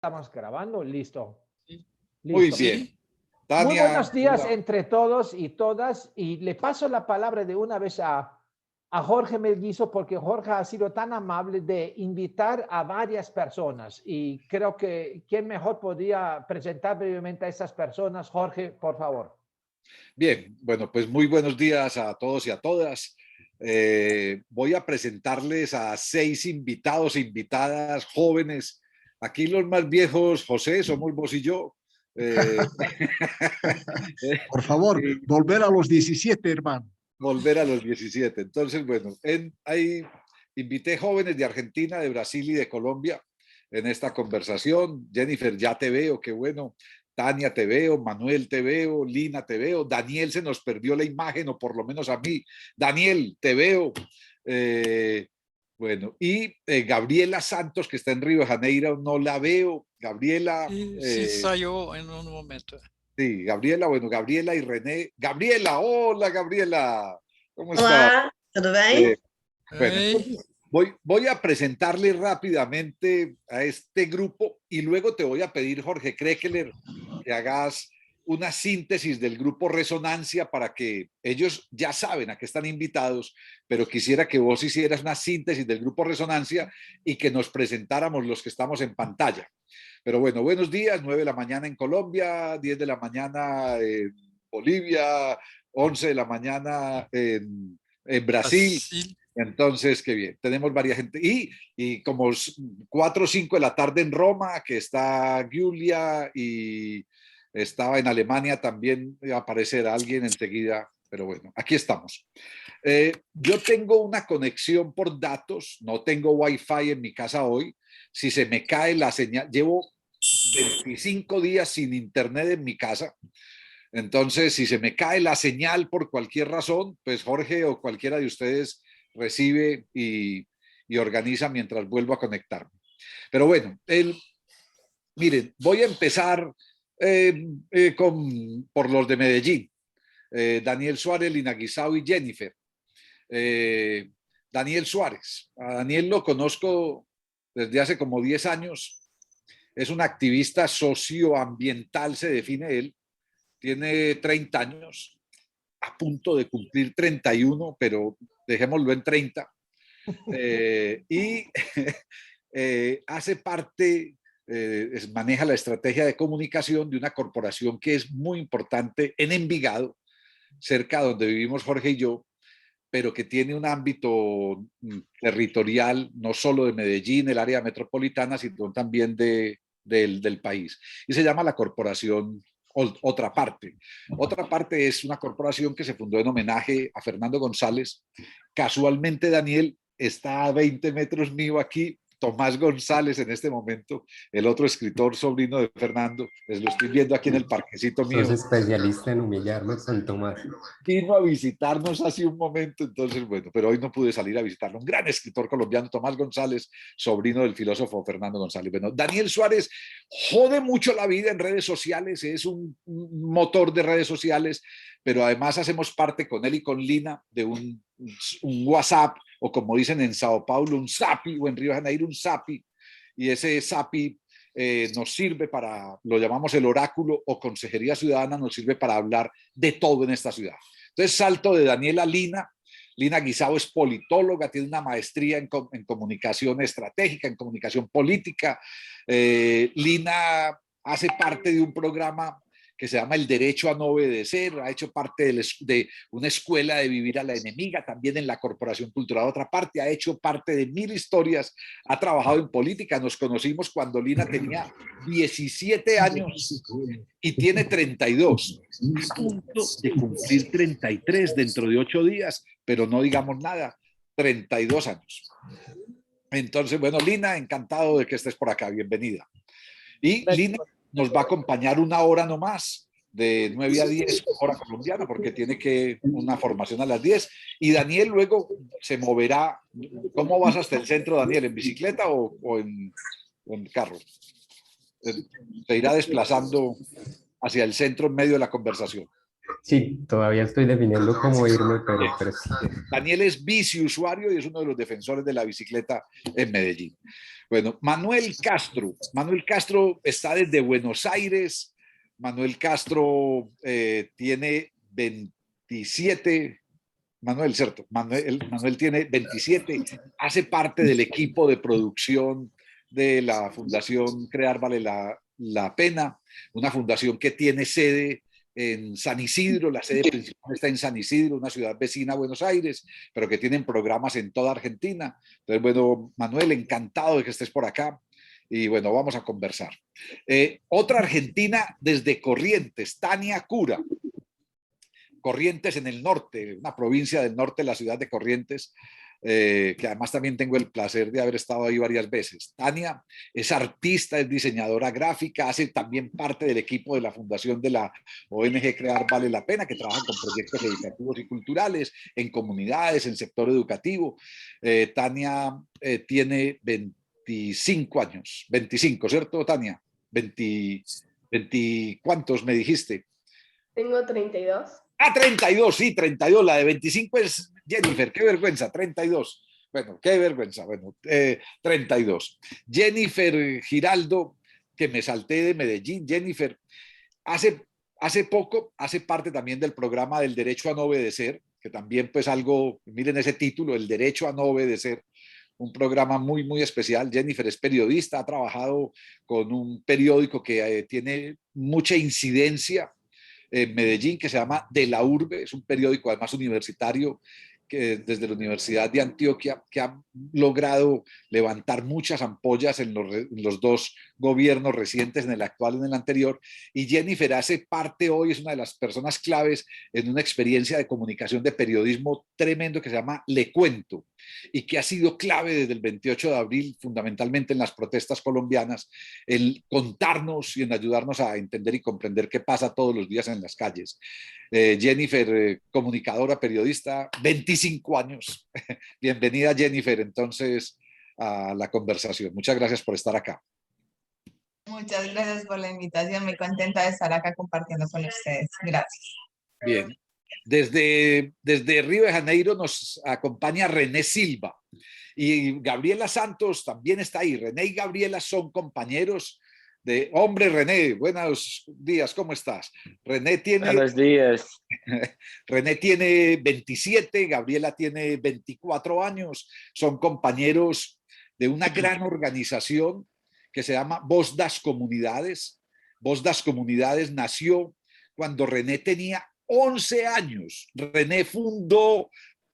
Estamos grabando, listo. Muy Listo. bien. Muy Tania, buenos días hola. entre todos y todas. Y le paso la palabra de una vez a Jorge Melguizo, porque Jorge ha sido tan amable de invitar a varias personas. Y creo que quién mejor podría presentar brevemente a esas personas. Jorge, por favor. Bien, bueno, pues muy buenos días a todos y a todas. Voy a presentarles a 6 invitados e invitadas jóvenes. Aquí los más viejos, José, somos vos y yo. Eh, Por favor, y volver a los 17, hermano. volver a los 17. Entonces, bueno, ahí invité jóvenes de Argentina, de Brasil y de Colombia en esta conversación. Jennifer, ya te veo, qué bueno. Tania, te veo. Manuel, te veo. Lina, te veo. Daniel, se nos perdió la imagen, o por lo menos a mí. Daniel, te veo. Bueno, y Gabriela Santos, que está en Río de Janeiro, no la veo. Gabriela. Sí, salió en un momento. Sí, Gabriela, bueno, Gabriela y René. Gabriela, hola Gabriela, ¿cómo estás? Olá, tudo bem? Bueno, Hey, voy a presentarle rápidamente a este grupo y luego te voy a pedir, Jorge Krekeler, que hagas una síntesis del grupo Resonancia para que ellos ya saben a qué están invitados, pero quisiera que vos hicieras una síntesis del grupo Resonancia y que nos presentáramos los que estamos en pantalla. Pero bueno, buenos días, 9 de la mañana en Colombia, 10 de la mañana en Bolivia, 11 de la mañana en Brasil. Brasil. Entonces, qué bien, tenemos varias gente. Y como 4 o 5 de la tarde en Roma, que está Giulia, y estaba en Alemania también, aparecerá alguien enseguida. Pero bueno, aquí estamos. Yo tengo una conexión por datos, no tengo Wi-Fi en mi casa hoy. Si se me cae la señal, llevo 25 días sin internet en mi casa. Entonces, si se me cae la señal por cualquier razón, pues Jorge o cualquiera de ustedes recibe y organiza mientras vuelvo a conectarme. Pero bueno, miren, voy a empezar por los de Medellín. Daniel Suárez, Lina Guisao y Jennifer. Daniel Suárez. A Daniel lo conozco desde hace como 10 años. Es un activista socioambiental, se define él. Tiene 30 años, a punto de cumplir 31, pero dejémoslo en 30. Y hace parte, maneja la estrategia de comunicación de una corporación que es muy importante en Envigado, cerca de donde vivimos Jorge y yo, pero que tiene un ámbito territorial, no solo de Medellín, el área metropolitana, sino también del país. Y se llama la Corporación Otra Parte. Otra Parte es una corporación que se fundó en homenaje a Fernando González. Casualmente, Daniel está a 20 metros mío aquí. Tomás González en este momento, el otro escritor sobrino de Fernando, les lo estoy viendo aquí en el parquecito mío. Sos especialista en humillarnos con Tomás. Vino a visitarnos hace un momento, entonces, bueno, pero hoy no pude salir a visitarlo. Un gran escritor colombiano, Tomás González, sobrino del filósofo Fernando González. Bueno, Daniel Suárez jode mucho la vida en redes sociales, es un motor de redes sociales, pero además hacemos parte con él y con Lina de un WhatsApp, o como dicen en Sao Paulo, un Zapi, o en Río de Janeiro, un Zapi, y ese Zapi nos sirve para, lo llamamos el oráculo o consejería ciudadana, nos sirve para hablar de todo en esta ciudad. Entonces salto de Daniela a Lina. Lina Guisao es politóloga, tiene una maestría en comunicación estratégica, en comunicación política. Lina hace parte de un programa que se llama El Derecho a No Obedecer, ha hecho parte de una escuela de vivir a la enemiga, también en la Corporación Cultural Otra Parte, ha hecho parte de 1000 historias, ha trabajado en política, nos conocimos cuando Lina tenía 17 años y tiene 32, a punto de cumplir 33 dentro de 8 días, pero no digamos nada, 32 años. Entonces, bueno, Lina, encantado de que estés por acá, bienvenida. Y Lina nos va a acompañar una hora nomás, de 9 a 10, hora colombiana, porque tiene que una formación a las 10. Y Daniel luego se moverá. ¿Cómo vas hasta el centro, Daniel? ¿En bicicleta o en carro? Se irá desplazando hacia el centro en medio de la conversación. Sí, todavía estoy definiendo cómo irme, pero sí. Daniel es biciusuario y es uno de los defensores de la bicicleta en Medellín. Bueno, Manuel Castro. Manuel Castro está desde Buenos Aires. Manuel Castro tiene 27. Manuel, cierto. Manuel tiene 27. Hace parte del equipo de producción de la Fundación Crear Vale la Pena, una fundación que tiene sede en San Isidro, la sede principal está en San Isidro, una ciudad vecina a Buenos Aires, pero que tienen programas en toda Argentina. Entonces, bueno, Manuel, encantado de que estés por acá y bueno, vamos a conversar. Otra argentina desde Corrientes, Tania Cura. Corrientes en el norte, una provincia del norte de la ciudad de Corrientes, que además también tengo el placer de haber estado ahí varias veces. Tania es artista, es diseñadora gráfica, hace también parte del equipo de la fundación de la ONG Crear Vale la Pena, que trabaja con proyectos educativos y culturales, en comunidades, en sector educativo. Tania tiene 25 años, 25, ¿cierto, Tania? 20, ¿cuántos me dijiste? Tengo 32. Ah, 32, sí, 32. La de 25 es Jennifer, qué vergüenza, 32. Bueno, qué vergüenza, bueno, 32. Jennifer Giraldo, que me salté de Medellín. Jennifer, hace poco, hace parte también del programa del derecho a no obedecer, que también pues algo, miren ese título, el derecho a no obedecer, un programa muy, muy especial. Jennifer es periodista, ha trabajado con un periódico que tiene mucha incidencia en Medellín, que se llama De la Urbe, es un periódico además universitario, que desde la Universidad de Antioquia, que ha logrado levantar muchas ampollas en los dos gobiernos recientes, en el actual y en el anterior. Y Jennifer hace parte hoy, es una de las personas claves en una experiencia de comunicación de periodismo tremendo que se llama Le Cuento, y que ha sido clave desde el 28 de abril, fundamentalmente en las protestas colombianas, en contarnos y en ayudarnos a entender y comprender qué pasa todos los días en las calles. Jennifer, comunicadora, periodista, 25 años. Bienvenida, Jennifer, entonces, a la conversación. Muchas gracias por estar acá. Muchas gracias por la invitación. Muy contenta de estar acá compartiendo con ustedes. Gracias. Bien. Desde Río de Janeiro nos acompaña René Silva y Gabriela Santos también está ahí. René y Gabriela son compañeros de... Hombre, René, buenos días, ¿cómo estás? Buenos días. René tiene 27, Gabriela tiene 24 años, son compañeros de una gran organización que se llama Voz das Comunidades. Voz das Comunidades nació cuando René tenía 11 años. René fundó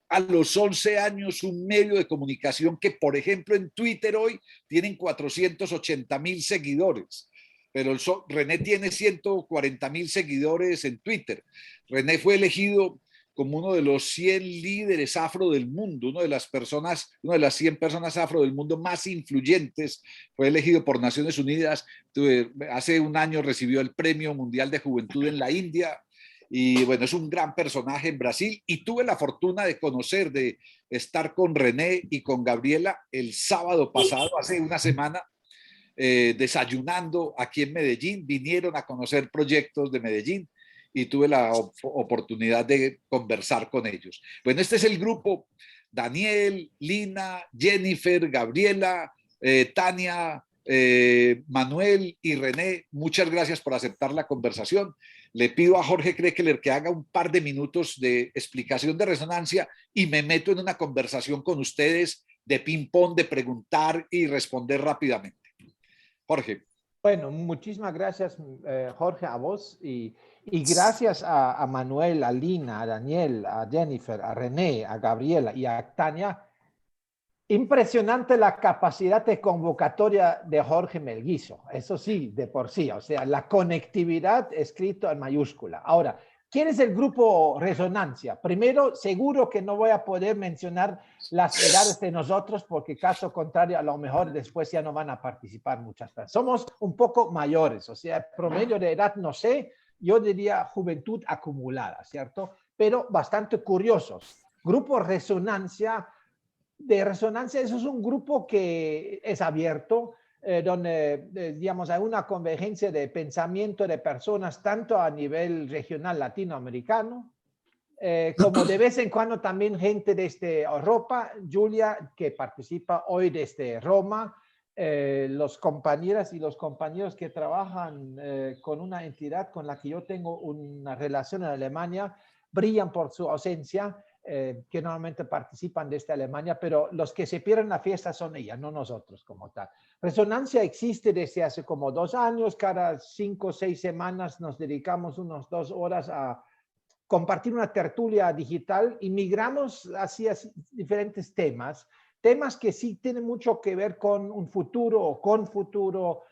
a los 11 años un medio de comunicación que, por ejemplo, en Twitter hoy tienen 480,000 seguidores, pero René tiene 140,000 seguidores en Twitter. René fue elegido como uno de los 100 líderes afro del mundo, una de las 100 personas afro del mundo más influyentes. Fue elegido por Naciones Unidas. Hace un año recibió el Premio Mundial de Juventud en la India. Y bueno, es un gran personaje en Brasil y tuve la fortuna de estar con René y con Gabriela el sábado pasado, hace una semana, desayunando aquí en Medellín. Vinieron a conocer proyectos de Medellín y tuve la oportunidad de conversar con ellos. Bueno, este es el grupo: Daniel, Lina, Jennifer, Gabriela, Tania, Manuel y René. Muchas gracias por aceptar la conversación. Le pido a Jorge Krekeler que haga un par de minutos de explicación de resonancia y me meto en una conversación con ustedes de ping-pong, de preguntar y responder rápidamente. Jorge. Bueno, muchísimas gracias, Jorge, a vos y gracias a Manuel, a Lina, a Daniel, a Jennifer, a René, a Gabriela y a Tania. Impresionante la capacidad de convocatoria de Jorge Melguizo, eso sí, de por sí, o sea, la conectividad escrito en mayúscula. Ahora, ¿quién es el grupo Resonancia? Primero, seguro que no voy a poder mencionar las edades de nosotros, porque caso contrario, a lo mejor después ya no van a participar muchas personas. Somos un poco mayores, o sea, promedio de edad, no sé, yo diría juventud acumulada, ¿cierto? Pero bastante curiosos. Grupo Resonancia... De Resonancia, eso es un grupo que es abierto, donde, digamos, hay una convergencia de pensamiento de personas tanto a nivel regional latinoamericano, como de vez en cuando también gente desde Europa, Julia, que participa hoy desde Roma, los compañeras y los compañeros que trabajan con una entidad con la que yo tengo una relación en Alemania, brillan por su ausencia, que normalmente participan desde Alemania, pero los que se pierden la fiesta son ellas, no nosotros como tal. Resonancia existe desde hace como 2 años, cada 5 o 6 semanas nos dedicamos unas 2 horas a compartir una tertulia digital y migramos hacia diferentes temas que sí tienen mucho que ver con un futuro o con futuro,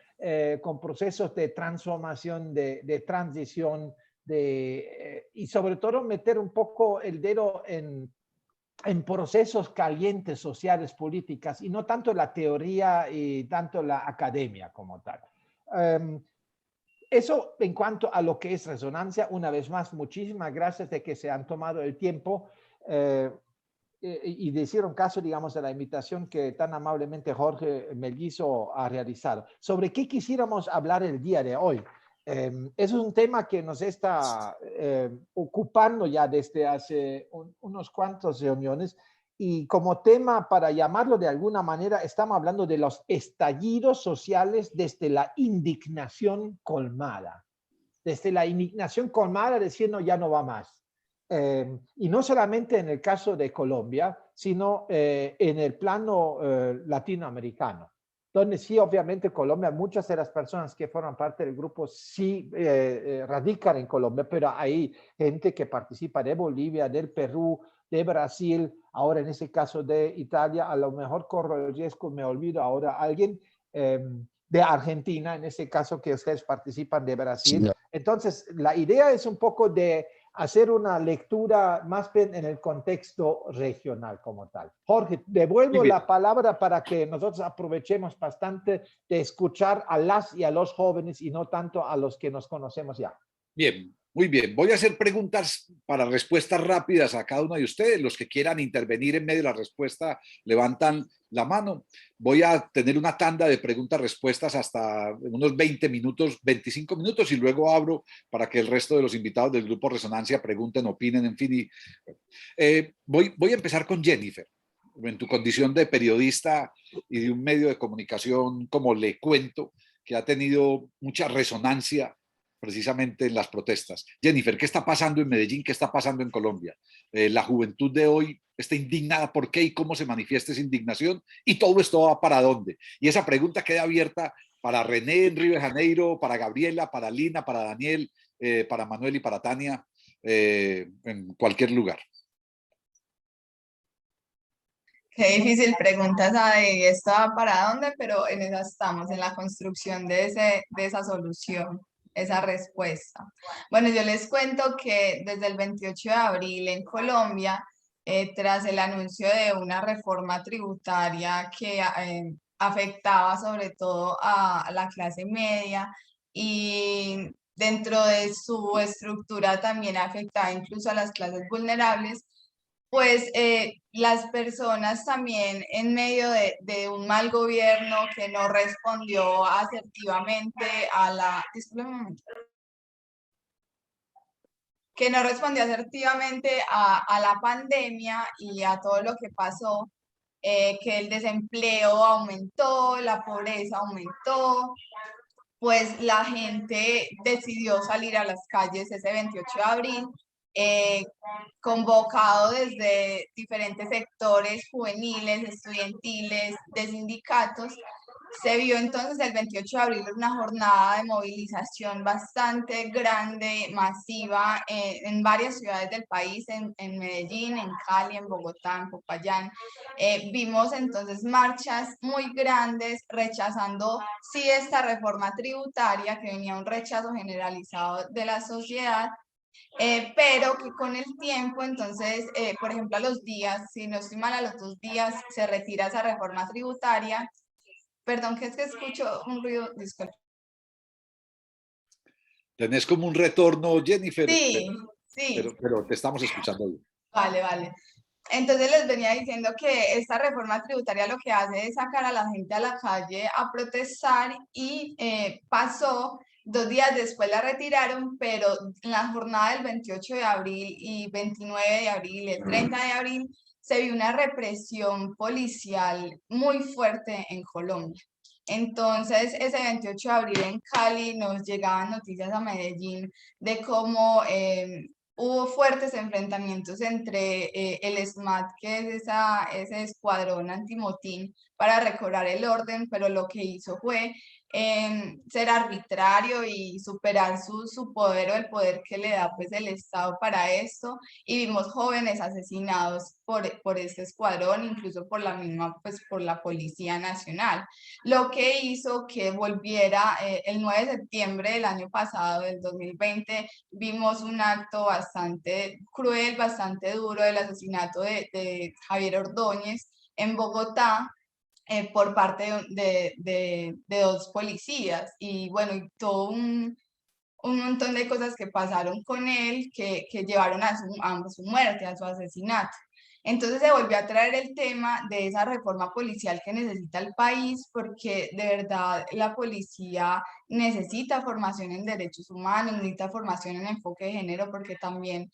con procesos de transformación, de transición, y sobre todo meter un poco el dedo en procesos calientes sociales, políticas, y no tanto la teoría y tanto la academia como tal. Eso en cuanto a lo que es resonancia. Una vez más, muchísimas gracias de que se han tomado el tiempo y le hicieron caso, digamos, de la invitación que tan amablemente Jorge Melguizo ha realizado. ¿Sobre qué quisiéramos hablar el día de hoy? Es un tema que nos está ocupando ya desde hace unos cuantos reuniones, y como tema, para llamarlo de alguna manera, estamos hablando de los estallidos sociales desde la indignación colmada. Desde la indignación colmada diciendo ya no va más. Y no solamente en el caso de Colombia, sino en el plano latinoamericano, donde sí, obviamente, Colombia, muchas de las personas que forman parte del grupo sí radican en Colombia, pero hay gente que participa de Bolivia, del Perú, de Brasil, ahora en ese caso de Italia, a lo mejor corro el riesgo, me olvido ahora alguien, de Argentina, en ese caso que ustedes participan de Brasil. Sí. Entonces, la idea es un poco de hacer una lectura más bien en el contexto regional como tal. Jorge, devuelvo la palabra para que nosotros aprovechemos bastante de escuchar a las y a los jóvenes y no tanto a los que nos conocemos ya. Bien, muy bien. Voy a hacer preguntas para respuestas rápidas a cada uno de ustedes. Los que quieran intervenir en medio de la respuesta, levantan la mano. Voy a tener una tanda de preguntas-respuestas hasta unos 20 minutos, 25 minutos, y luego abro para que el resto de los invitados del Grupo Resonancia pregunten, opinen, en fin. Voy a empezar con Jennifer. En tu condición de periodista y de un medio de comunicación, como Le Cuento, que ha tenido mucha resonancia precisamente en las protestas. Jennifer, ¿qué está pasando en Medellín? ¿Qué está pasando en Colombia? La juventud de hoy está indignada. ¿Por qué y cómo se manifiesta esa indignación? Y todo esto va para dónde. Y esa pregunta queda abierta para René en Río de Janeiro, para Gabriela, para Lina, para Daniel, para Manuel y para Tania, en cualquier lugar. Qué difícil pregunta esa de esto va para dónde, pero en esa estamos, en la construcción de esa solución, esa respuesta. Bueno, yo les cuento que desde el 28 de abril en Colombia, tras el anuncio de una reforma tributaria que afectaba sobre todo a la clase media y dentro de su estructura también afectaba incluso a las clases vulnerables, pues las personas también en medio de un mal gobierno que no respondió asertivamente a la... Disculpe un momento. Que no respondió asertivamente a la pandemia y a todo lo que pasó, que el desempleo aumentó, la pobreza aumentó, pues la gente decidió salir a las calles ese 28 de abril, convocado desde diferentes sectores juveniles, estudiantiles, de sindicatos. Se vio entonces el 28 de abril una jornada de movilización bastante grande, masiva, en varias ciudades del país, en Medellín, en Cali, en Bogotá, en Popayán. Vimos entonces marchas muy grandes rechazando, sí, esta reforma tributaria, que venía un rechazo generalizado de la sociedad, pero que con el tiempo, entonces, por ejemplo, a los días, si no estoy mal, a los 2 días se retira esa reforma tributaria. Perdón, que es que escucho un ruido, disculpe. Tenés como un retorno, Jennifer. Sí, sí. Pero te estamos escuchando bien. Vale, vale. Entonces les venía diciendo que esta reforma tributaria lo que hace es sacar a la gente a la calle a protestar y pasó, 2 días después la retiraron, pero en la jornada del 28 de abril y 29 de abril y el 30 de abril se vio una represión policial muy fuerte en Colombia. Entonces, ese 28 de abril en Cali nos llegaban noticias a Medellín de cómo hubo fuertes enfrentamientos entre el SMAT, que es ese escuadrón antimotín, para recobrar el orden, pero lo que hizo fue ser arbitrario y superar su poder o el poder que le da pues el Estado para esto, y vimos jóvenes asesinados por este escuadrón, incluso por la misma, pues por la Policía Nacional, lo que hizo que volviera el 9 de septiembre del año pasado, del 2020, vimos un acto bastante cruel, bastante duro del asesinato de Javier Ordóñez en Bogotá, por parte de 2 policías, y bueno, y todo un montón de cosas que pasaron con él que llevaron a su muerte, a su asesinato. Entonces se volvió a traer el tema de esa reforma policial que necesita el país, porque de verdad la policía necesita formación en derechos humanos, necesita formación en enfoque de género, porque también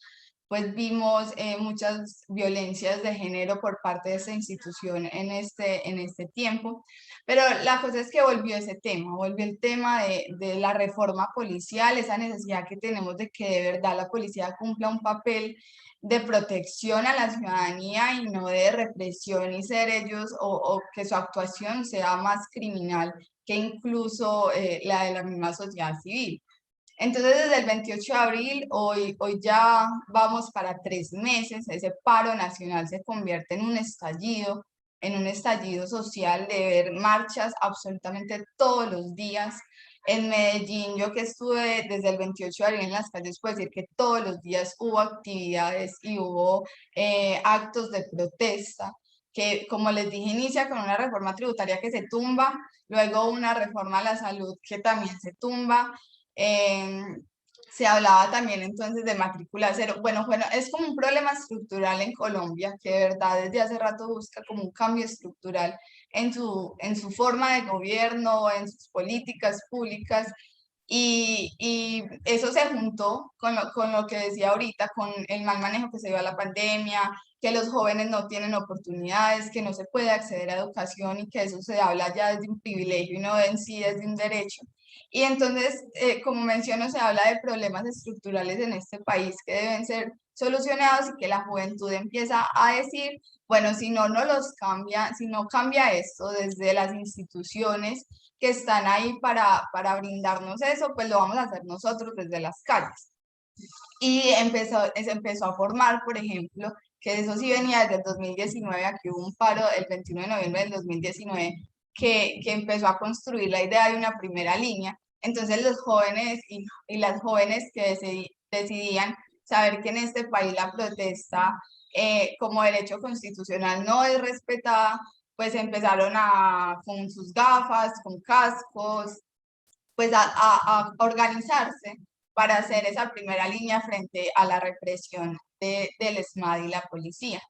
pues vimos muchas violencias de género por parte de esta institución en este tiempo. Pero la cosa es que volvió ese tema, volvió el tema de la reforma policial, esa necesidad que tenemos de que de verdad la policía cumpla un papel de protección a la ciudadanía y no de represión y ser ellos, o que su actuación sea más criminal que incluso la de la misma sociedad civil. Entonces, desde el 28 de abril, hoy ya vamos para 3 meses, ese paro nacional se convierte en un estallido social de ver marchas absolutamente todos los días. En Medellín, yo que estuve desde el 28 de abril en las calles, puedo decir que todos los días hubo actividades y hubo actos de protesta, que como les dije, inicia con una reforma tributaria que se tumba, luego una reforma a la salud que también se tumba. Se hablaba también entonces de matrícula cero. Bueno, es como un problema estructural en Colombia, que de verdad desde hace rato busca como un cambio estructural en su forma de gobierno, en sus políticas públicas, y eso se juntó con lo que decía ahorita, con el mal manejo que se dio a la pandemia, que los jóvenes no tienen oportunidades, que no se puede acceder a educación y que eso se habla ya desde un privilegio y no en sí desde un derecho. Y entonces, como menciono, se habla de problemas estructurales en este país que deben ser solucionados, y que la juventud empieza a decir, bueno, si no los cambia, si no cambia esto desde las instituciones que están ahí para brindarnos eso, pues lo vamos a hacer nosotros desde las calles. Y se empezó a formar, por ejemplo, que eso sí venía desde el 2019, aquí hubo un paro el 21 de noviembre del 2019, que empezó a construir la idea de una primera línea. Entonces los jóvenes y las jóvenes que decidían saber que en este país la protesta como derecho constitucional no es respetada, pues empezaron con sus gafas, con cascos, pues a organizarse para hacer esa primera línea frente a la represión del ESMAD y la policía.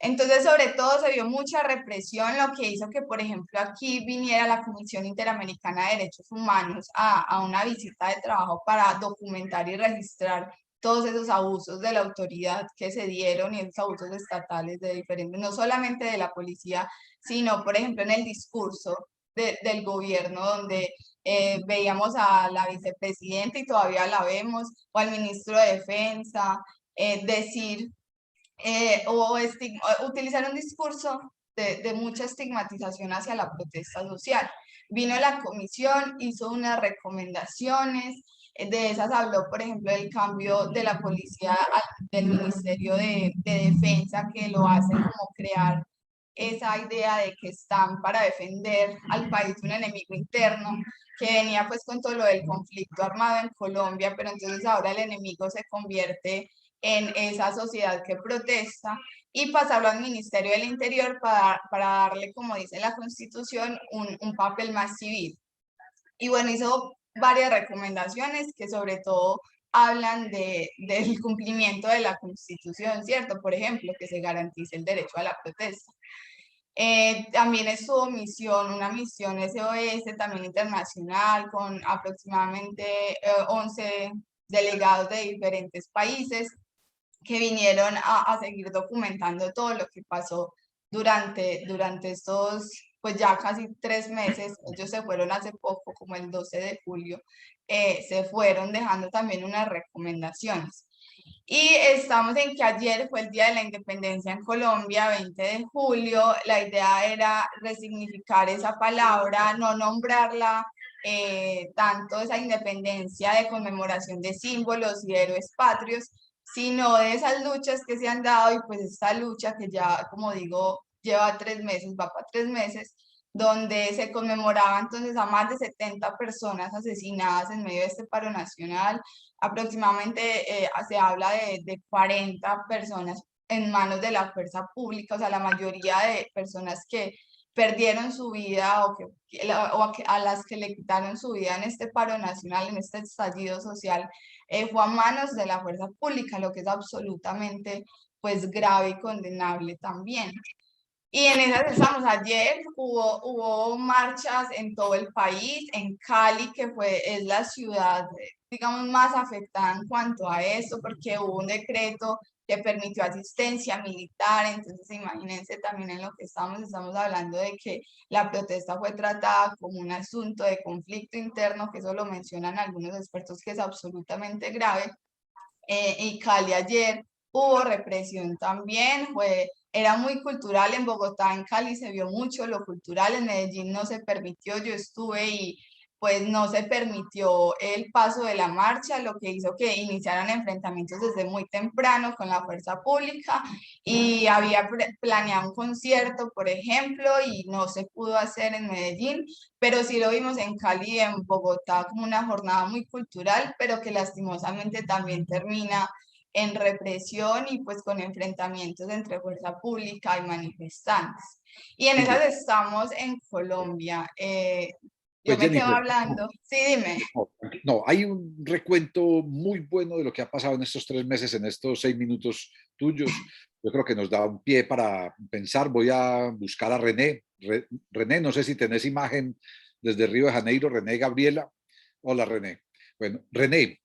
Entonces, sobre todo, se vio mucha represión, lo que hizo que, por ejemplo, aquí viniera la Comisión Interamericana de Derechos Humanos a una visita de trabajo para documentar y registrar todos esos abusos de la autoridad que se dieron, y esos abusos estatales de diferentes, no solamente de la policía, sino, por ejemplo, en el discurso del gobierno, donde veíamos a la vicepresidenta, y todavía la vemos, o al ministro de Defensa, decir o utilizar un discurso de mucha estigmatización hacia la protesta social. Vino la comisión, hizo unas recomendaciones, de esas habló, por ejemplo, del cambio de la policía del Ministerio de Defensa, que lo hace como crear esa idea de que están para defender al país de un enemigo interno, que venía pues con todo lo del conflicto armado en Colombia, pero entonces ahora el enemigo se convierte en esa sociedad que protesta, y pasarlo al Ministerio del Interior para darle, como dice la Constitución, un papel más civil. Y bueno, hizo varias recomendaciones que sobre todo hablan del cumplimiento de la Constitución, ¿cierto? Por ejemplo, que se garantice el derecho a la protesta. También estuvo una misión SOS, también internacional, con aproximadamente 11 delegados de diferentes países que vinieron a seguir documentando todo lo que pasó durante estos, pues ya casi 3 meses. Ellos se fueron hace poco, como el 12 de julio, se fueron dejando también unas recomendaciones. Y estamos en que ayer fue el Día de la Independencia en Colombia, 20 de julio. La idea era resignificar esa palabra, no nombrarla tanto esa independencia de conmemoración de símbolos y héroes patrios, sino de esas luchas que se han dado y pues esta lucha que ya, como digo, lleva 3 meses, va para 3 meses, donde se conmemoraba entonces a más de 70 personas asesinadas en medio de este paro nacional. Aproximadamente se habla de 40 personas en manos de la fuerza pública, o sea, la mayoría de personas que perdieron su vida a las que le quitaron su vida en este paro nacional, en este estallido social, fue a manos de la fuerza pública, lo que es absolutamente pues grave y condenable también. Y en esas estamos. Ayer hubo marchas en todo el país, en Cali, que es la ciudad, digamos, más afectada en cuanto a esto, porque hubo un decreto que permitió asistencia militar. Entonces imagínense también en lo que estamos hablando de que la protesta fue tratada como un asunto de conflicto interno, que eso lo mencionan algunos expertos, que es absolutamente grave. Y Cali ayer hubo represión también, era muy cultural en Bogotá. En Cali se vio mucho lo cultural, en Medellín no se permitió, yo estuve y pues no se permitió el paso de la marcha, lo que hizo que iniciaran enfrentamientos desde muy temprano con la fuerza pública, y había planeado un concierto, por ejemplo, y no se pudo hacer en Medellín, pero sí lo vimos en Cali y en Bogotá como una jornada muy cultural, pero que lastimosamente también termina en represión y pues con enfrentamientos entre fuerza pública y manifestantes. Y en esas estamos en Colombia. Yo Pues me quedo Jennifer, hablando. Sí, dime. no, hay un recuento muy bueno de lo que ha pasado en estos 3 meses, en estos 6 minutos tuyos. Yo creo que nos da un pie para pensar. Voy a buscar a René. René, no sé si tenés imagen desde Río de Janeiro. René Gabriela. Hola, René. Bueno, René,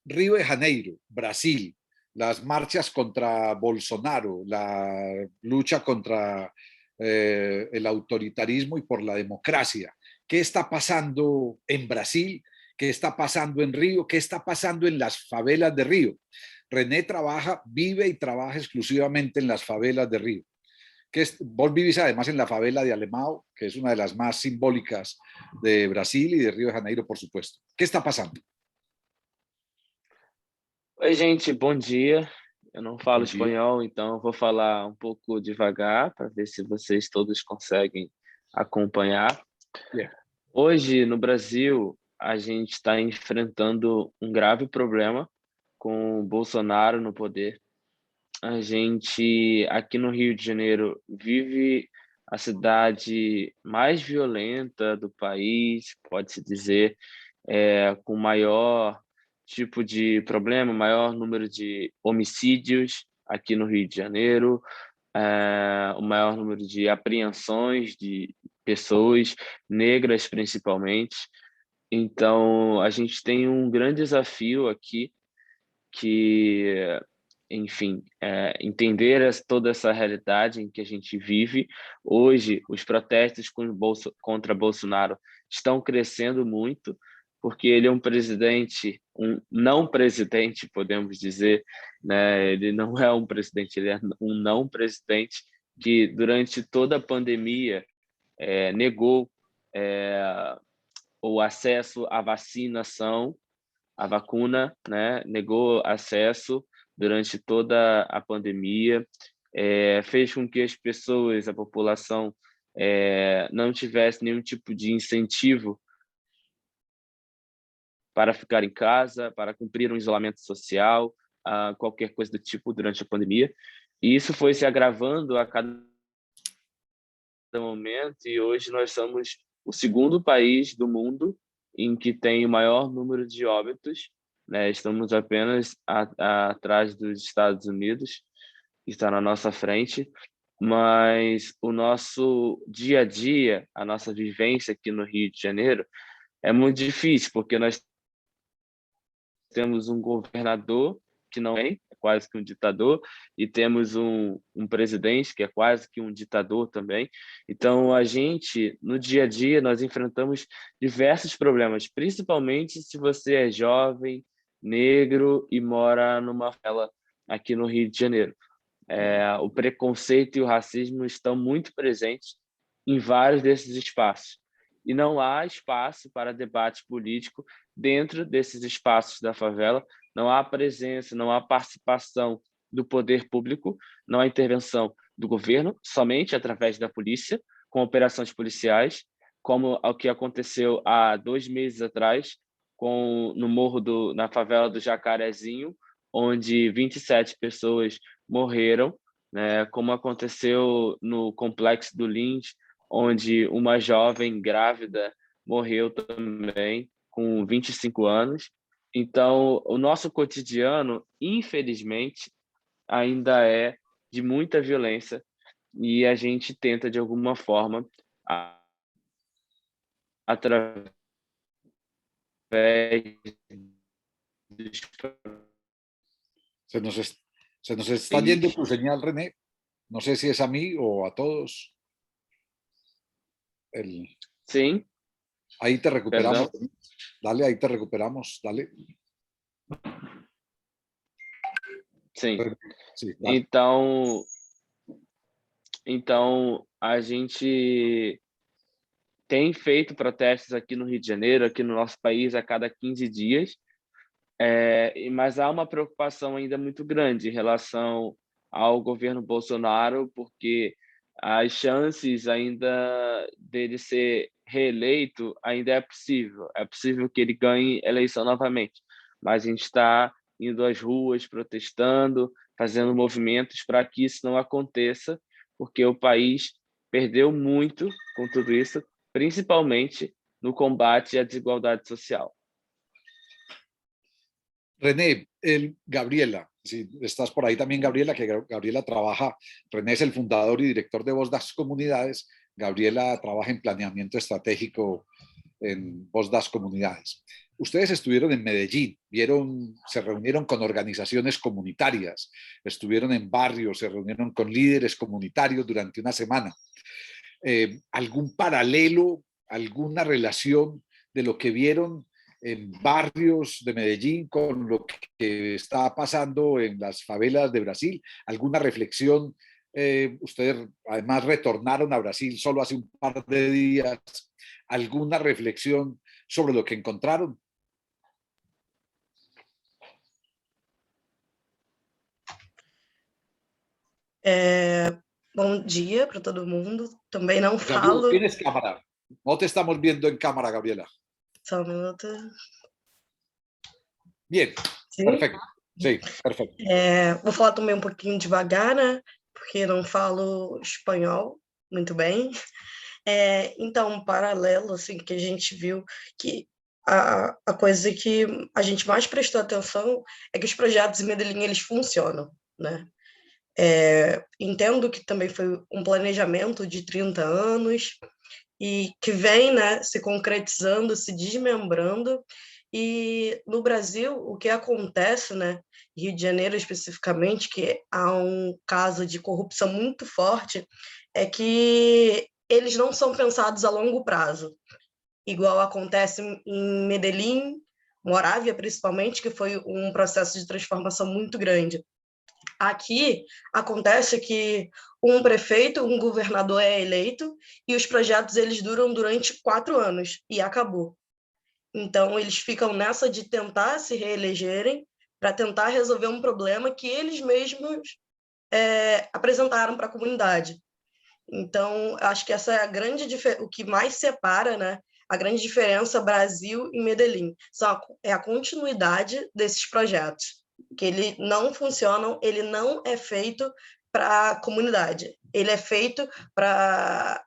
Río de Janeiro, Brasil, las marchas contra Bolsonaro, la lucha contra el autoritarismo y por la democracia. ¿Qué está pasando en Brasil? ¿Qué está pasando en Río? ¿Qué está pasando en las favelas de Río? René vive y trabaja exclusivamente en las favelas de Río. Vos vivís además en la favela de Alemão, que es una de las más simbólicas de Brasil y de Río de Janeiro, por supuesto. ¿Qué está pasando? Oi, gente, bom dia. Eu não falo espanhol, então vou falar um pouco devagar para ver se vocês todos conseguem acompanhar. Yeah. Hoje, no Brasil, a gente está enfrentando um grave problema com o Bolsonaro no poder. A gente, aqui no Rio de Janeiro, vive a cidade mais violenta do país, pode-se dizer, com maior tipo de problema, maior número de homicídios aqui no Rio de Janeiro, o maior número de apreensões de pessoas negras, principalmente. Então, a gente tem um grande desafio aqui, que, enfim, entender toda essa realidade em que a gente vive. Hoje, os protestos contra Bolsonaro estão crescendo muito, porque ele é um presidente, um não presidente, podemos dizer, né? Ele não é um presidente, ele é um não presidente que durante toda a pandemia negou o acesso à vacinação, a vacuna, né? Negou acesso durante toda a pandemia, fez com que as pessoas, a população, não tivesse nenhum tipo de incentivo para ficar em casa, para cumprir um isolamento social, qualquer coisa do tipo durante a pandemia. E isso foi se agravando a cada momento, e hoje nós somos o segundo país do mundo em que tem o maior número de óbitos né? Estamos apenas atrás dos Estados Unidos, que está na nossa frente, mas o nosso dia a dia, a nossa vivência aqui no Rio de Janeiro é muito difícil, porque nós temos um governador que não é quase que um ditador, e temos um presidente que é quase que um ditador também. Então, a gente, no dia a dia, nós enfrentamos diversos problemas, principalmente se você é jovem, negro e mora numa favela aqui no Rio de Janeiro. O preconceito e o racismo estão muito presentes em vários desses espaços. E não há espaço para debate político dentro desses espaços da favela, não há presença, não há participação do poder público, não há intervenção do governo, somente através da polícia, com operações policiais, como o que aconteceu há 2 meses atrás, no morro na favela do Jacarezinho, onde 27 pessoas morreram, né, como aconteceu no Complexo do Lins, onde uma jovem grávida morreu também, com 25 anos. Então, o nosso cotidiano, infelizmente, ainda é de muita violência e a gente tenta, de alguma forma, através dos... Se nos está yendo tu señal, René. No sé si es a mí o a todos. Sí. Ahí te recuperamos. Perdão. Dale, ahí te recuperamos. Dale. Sim. Sí, dale. Então, a gente tem feito protestos aqui no Rio de Janeiro, aqui no nosso país, a cada 15 dias, mas há uma preocupação ainda muito grande em relação ao governo Bolsonaro, porque as chances ainda dele ser reeleito ainda é possível que ele ganhe eleição novamente, mas a gente está indo às ruas, protestando, fazendo movimentos para que isso não aconteça, porque o país perdeu muito com tudo isso, principalmente no combate à desigualdade social. René, Gabriela, si estás por ahí también, Gabriela, que Gabriela trabaja, René es el fundador y director de Voz das Comunidades, Gabriela trabaja en planeamiento estratégico en Voz das Comunidades. Ustedes estuvieron en Medellín, se reunieron con organizaciones comunitarias, estuvieron en barrios, se reunieron con líderes comunitarios durante una semana. ¿Algún paralelo, alguna relación de lo que vieron en barrios de Medellín con lo que está pasando en las favelas de Brasil? ¿Alguna reflexión? Ustedes además retornaron a Brasil solo hace un par de días. ¿Alguna reflexión sobre lo que encontraron? Bom dia para todo mundo. Também não falo. Gabriela, tienes cámara. No te estamos viendo en cámara, Gabriela. Só um minuto. Bien, ¿sí? Perfecto. Sí, perfecto. Vou falar também um pouquinho devagar, né? Porque não falo espanhol muito bem. Então, um paralelo assim, que a gente viu que a coisa que a gente mais prestou atenção é que os projetos em Medellín, eles funcionam, né? Entendo que também foi um planejamento de 30 anos e que vem, né, se concretizando, se desmembrando. E no Brasil, o que acontece, né, Rio de Janeiro especificamente, que há um caso de corrupção muito forte, é que eles não são pensados a longo prazo, igual acontece em Medellín, Morávia principalmente, que foi um processo de transformação muito grande. Aqui acontece que um prefeito, um governador é eleito e os projetos eles duram durante 4 anos e acabou. Então, eles ficam nessa de tentar se reelegerem para tentar resolver um problema que eles mesmos apresentaram para a comunidade. Então, acho que essa é a grande o que mais separa, né, a grande diferença Brasil e Medellín. É a continuidade desses projetos, que ele não funcionam, ele não é feito para a comunidade, ele é feito para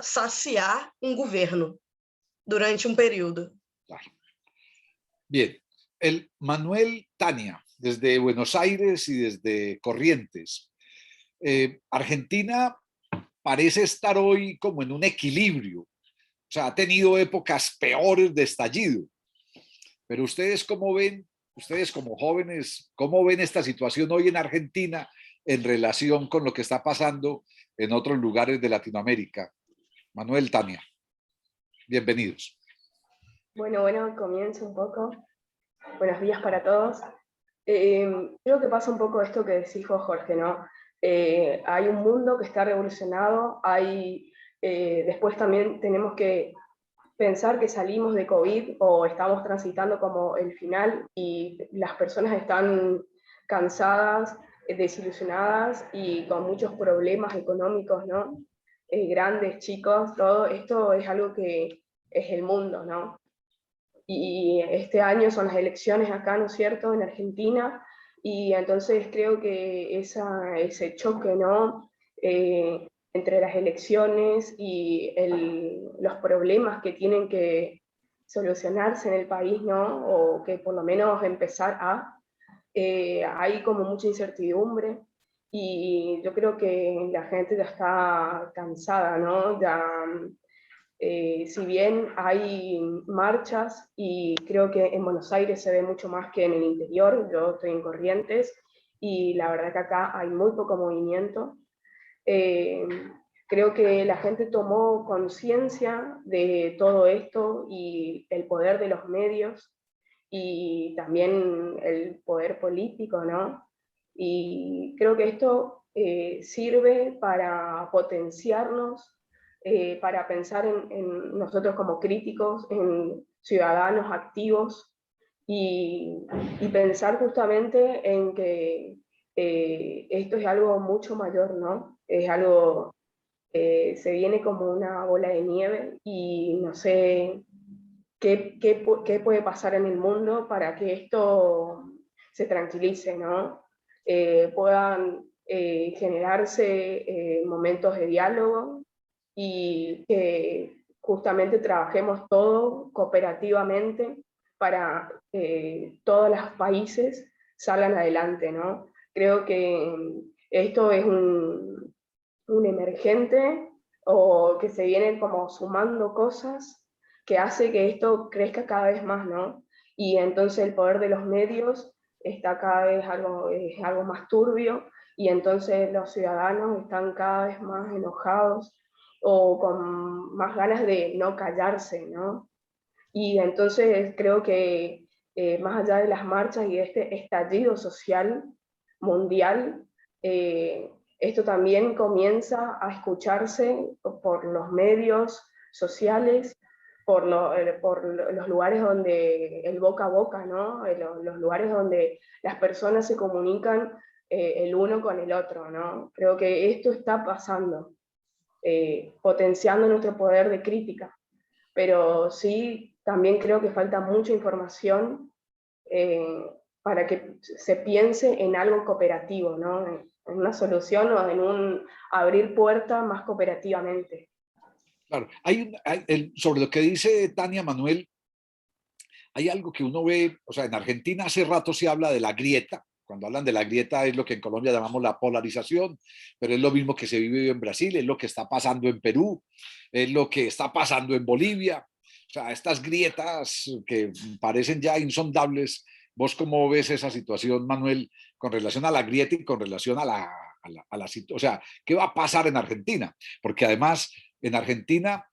saciar um governo durante um período. Bien, Manuel, Tania, desde Buenos Aires y desde Corrientes. Argentina parece estar hoy como en un equilibrio. O sea, ha tenido épocas peores de estallido. Pero ustedes, ¿cómo ven? Ustedes como jóvenes, ¿cómo ven esta situación hoy en Argentina en relación con lo que está pasando en otros lugares de Latinoamérica? Manuel, Tania, bienvenidos. Bueno, comienzo un poco. Buenos días para todos. Creo que pasa un poco esto que decís vos, Jorge, ¿no? Hay un mundo que está revolucionado, después también tenemos que pensar que salimos de COVID o estamos transitando como el final y las personas están cansadas, desilusionadas y con muchos problemas económicos, ¿no? Grandes, chicos, todo esto es algo que es el mundo, ¿no? Y este año son las elecciones acá, ¿no es cierto?, en Argentina, y entonces creo que ese choque, ¿no?, entre las elecciones y los problemas que tienen que solucionarse en el país, ¿no?, o que por lo menos empezar hay como mucha incertidumbre, y yo creo que la gente ya está cansada, ¿no?, ya... si bien hay marchas, y creo que en Buenos Aires se ve mucho más que en el interior, yo estoy en Corrientes, y la verdad que acá hay muy poco movimiento, eh, creo que la gente tomó conciencia de todo esto y el poder de los medios, y también el poder político, ¿no? Y creo que esto sirve para potenciarnos, para pensar en nosotros como críticos, en ciudadanos activos, y pensar justamente en que esto es algo mucho mayor, ¿no? Es algo, se viene como una bola de nieve y no sé qué puede pasar en el mundo para que esto se tranquilice, ¿no? Puedan generarse momentos de diálogo y que justamente trabajemos todos cooperativamente para que todos los países salgan adelante, ¿no? Creo que esto es un emergente o que se vienen como sumando cosas que hace que esto crezca cada vez más, ¿no? Y entonces el poder de los medios está cada vez es algo más turbio, y entonces los ciudadanos están cada vez más enojados o con más ganas de no callarse, ¿no? Y entonces creo que más allá de las marchas y de este estallido social mundial, esto también comienza a escucharse por los medios sociales, por los lugares donde el boca a boca, ¿no? Los lugares donde las personas se comunican el uno con el otro, ¿no? Creo que esto está pasando, potenciando nuestro poder de crítica, pero sí, también creo que falta mucha información para que se piense en algo cooperativo, ¿no? En una solución o en un abrir puertas más cooperativamente. Claro, sobre lo que dice Tania, Manuel, hay algo que uno ve, o sea, en Argentina hace rato se habla de la grieta. Cuando hablan de la grieta es lo que en Colombia llamamos la polarización, pero es lo mismo que se vive en Brasil, es lo que está pasando en Perú, es lo que está pasando en Bolivia. O sea, estas grietas que parecen ya insondables. ¿Vos cómo ves esa situación, Manuel, con relación a la grieta y con relación a la situación? O sea, ¿qué va a pasar en Argentina? Porque además, en Argentina,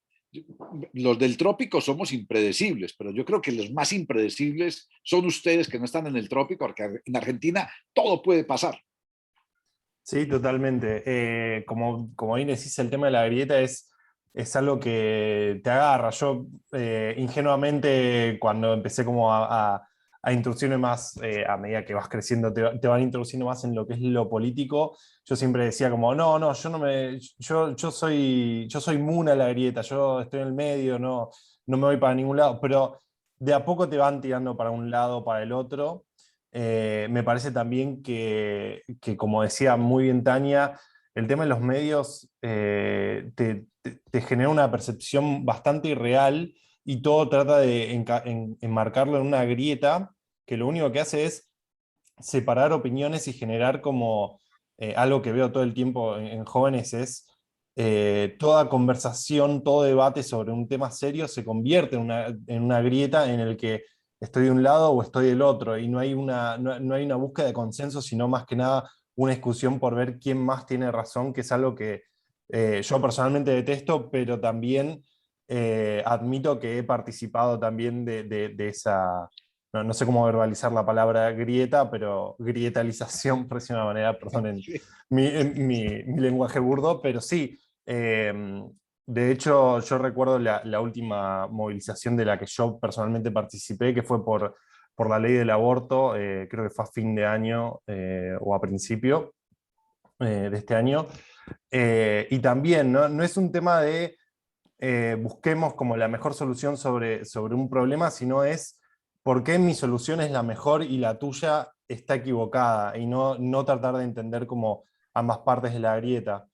los del trópico somos impredecibles, pero yo creo que los más impredecibles son ustedes que no están en el trópico, porque en Argentina todo puede pasar. Sí, totalmente. Como bien decís, el tema de la grieta es algo que te agarra. Yo ingenuamente cuando empecé como a introducirme más, a medida que vas creciendo, te van introduciendo más en lo que es lo político, yo siempre decía como, no, yo soy inmune a la grieta, yo estoy en el medio, no me voy para ningún lado, pero de a poco te van tirando para un lado, para el otro. Me parece también que, como decía muy bien Tania, el tema de los medios te genera una percepción bastante irreal y todo trata de enmarcarlo en una grieta que lo único que hace es separar opiniones y generar como algo que veo todo el tiempo en jóvenes es toda conversación, todo debate sobre un tema serio se convierte en una grieta en el que estoy de un lado o estoy del otro, y no hay no hay una búsqueda de consenso, sino más que nada una discusión por ver quién más tiene razón, que es algo que yo personalmente detesto, pero también admito que he participado también de esa, no sé cómo verbalizar la palabra grieta, pero grietalización, por decir de una manera, perdonen mi lenguaje burdo, pero sí. De hecho, yo recuerdo la última movilización de la que yo personalmente participé, que fue por la ley del aborto, creo que fue a fin de año o a principio de este año. Y también, no es un tema de busquemos como la mejor solución sobre un problema, sino es por qué mi solución es la mejor y la tuya está equivocada, y no tratar de entender como ambas partes de la grieta.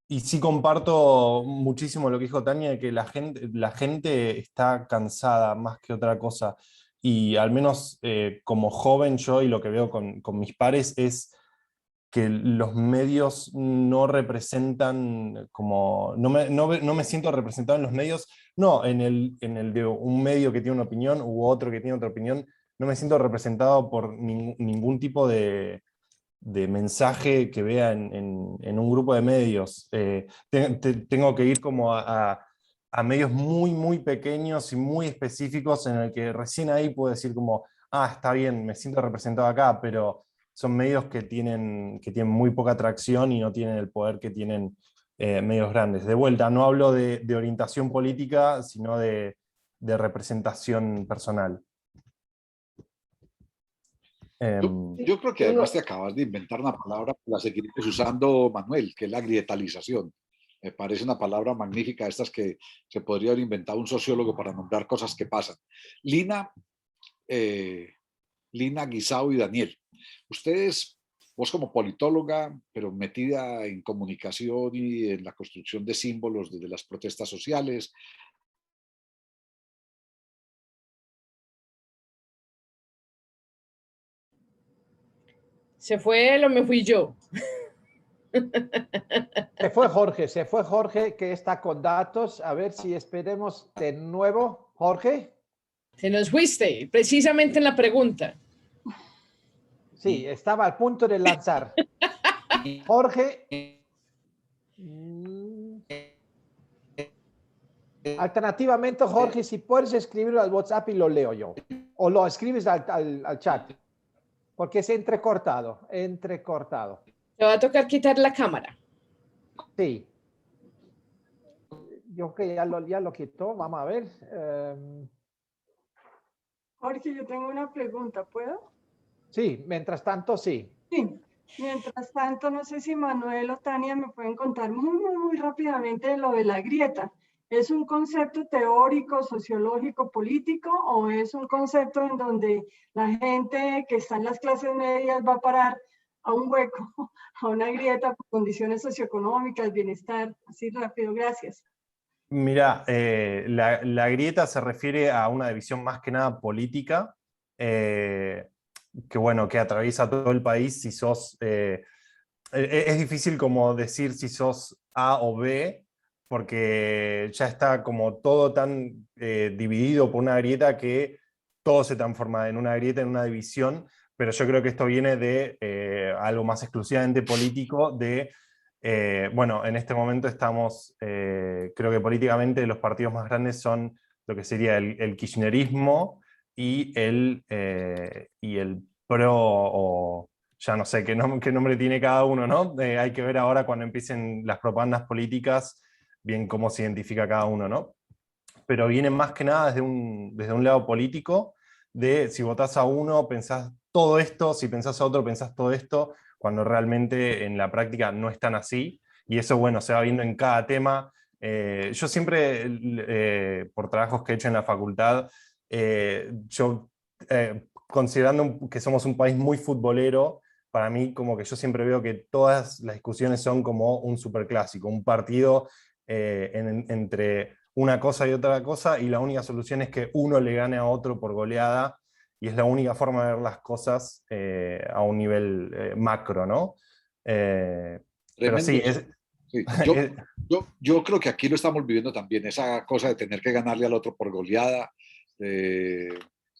Y sí comparto muchísimo lo que dijo Tania, de que la gente está cansada más que otra cosa. Y al menos como joven yo, y lo que veo con mis pares, es que los medios no representan como, no me siento representado en los medios, no en el de un medio que tiene una opinión u otro que tiene otra opinión, no me siento representado por ningún tipo de mensaje que vea en un grupo de medios. Tengo que ir como a medios muy, muy pequeños y muy específicos en el que recién ahí puedo decir como, está bien, me siento representado acá, pero son medios que tienen muy poca atracción y no tienen el poder que tienen medios grandes. De vuelta, no hablo de orientación política, sino de representación personal. Yo creo que además te acabas de inventar una palabra que la seguiremos usando, Manuel, que es la grietalización. Me parece una palabra magnífica, estas que se podría haber inventado un sociólogo para nombrar cosas que pasan. Lina, Guisao y Daniel, ustedes, vos como politóloga, pero metida en comunicación y en la construcción de símbolos desde las protestas sociales, ¿Se fue él o me fui yo? Se fue Jorge, que está con datos. A ver si esperemos de nuevo. Jorge. Se nos fuiste, precisamente en la pregunta. Sí, estaba al punto de lanzar. Jorge. Alternativamente, Jorge, si puedes escribirlo al WhatsApp y lo leo yo. O lo escribes al chat. Porque es entrecortado. Te va a tocar quitar la cámara. Sí. Yo que ya lo quitó. Vamos a ver. Jorge, yo tengo una pregunta, ¿puedo? Sí, mientras tanto, sí. Sí. Mientras tanto, no sé si Manuel o Tania me pueden contar muy rápidamente lo de la grieta. ¿Es un concepto teórico, sociológico, político, o es un concepto en donde la gente que está en las clases medias va a parar a un hueco, a una grieta por condiciones socioeconómicas, bienestar? Así rápido, gracias. Mira, la grieta se refiere a una división más que nada política, que bueno, que atraviesa todo el país. Si sos, es difícil como decir si sos A o B, porque ya está como todo tan dividido por una grieta que todo se transforma en una grieta, en una división, pero yo creo que esto viene de algo más exclusivamente político, bueno, en este momento estamos, creo que políticamente los partidos más grandes son lo que sería el kirchnerismo y el PRO, o ya no sé qué nombre tiene cada uno, ¿no? Hay que ver ahora cuando empiecen las propagandas políticas, bien cómo se identifica cada uno, ¿no? Pero viene más que nada desde un lado político, de si votás a uno pensás todo esto, si pensás a otro pensás todo esto, cuando realmente en la práctica no es tan así, y eso, bueno, se va viendo en cada tema. Yo siempre, por trabajos que he hecho en la facultad, considerando que somos un país muy futbolero, para mí como que yo siempre veo que todas las discusiones son como un superclásico, un partido entre una cosa y otra cosa, y la única solución es que uno le gane a otro por goleada, y es la única forma de ver las cosas a un nivel macro, ¿no? Pero sí, Tremendo. Sí. Yo creo que aquí lo estamos viviendo también, esa cosa de tener que ganarle al otro por goleada,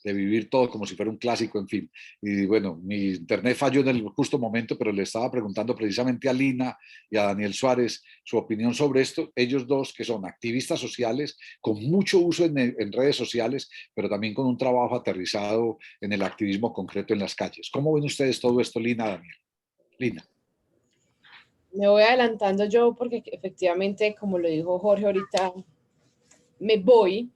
de vivir todo como si fuera un clásico, en fin. Y bueno, mi internet falló en el justo momento, pero le estaba preguntando precisamente a Lina y a Daniel Suárez su opinión sobre esto. Ellos dos que son activistas sociales, con mucho uso en redes sociales, pero también con un trabajo aterrizado en el activismo concreto en las calles. ¿Cómo ven ustedes todo esto, Lina, Daniel? Lina. Me voy adelantando yo porque efectivamente, como lo dijo Jorge ahorita, me voy.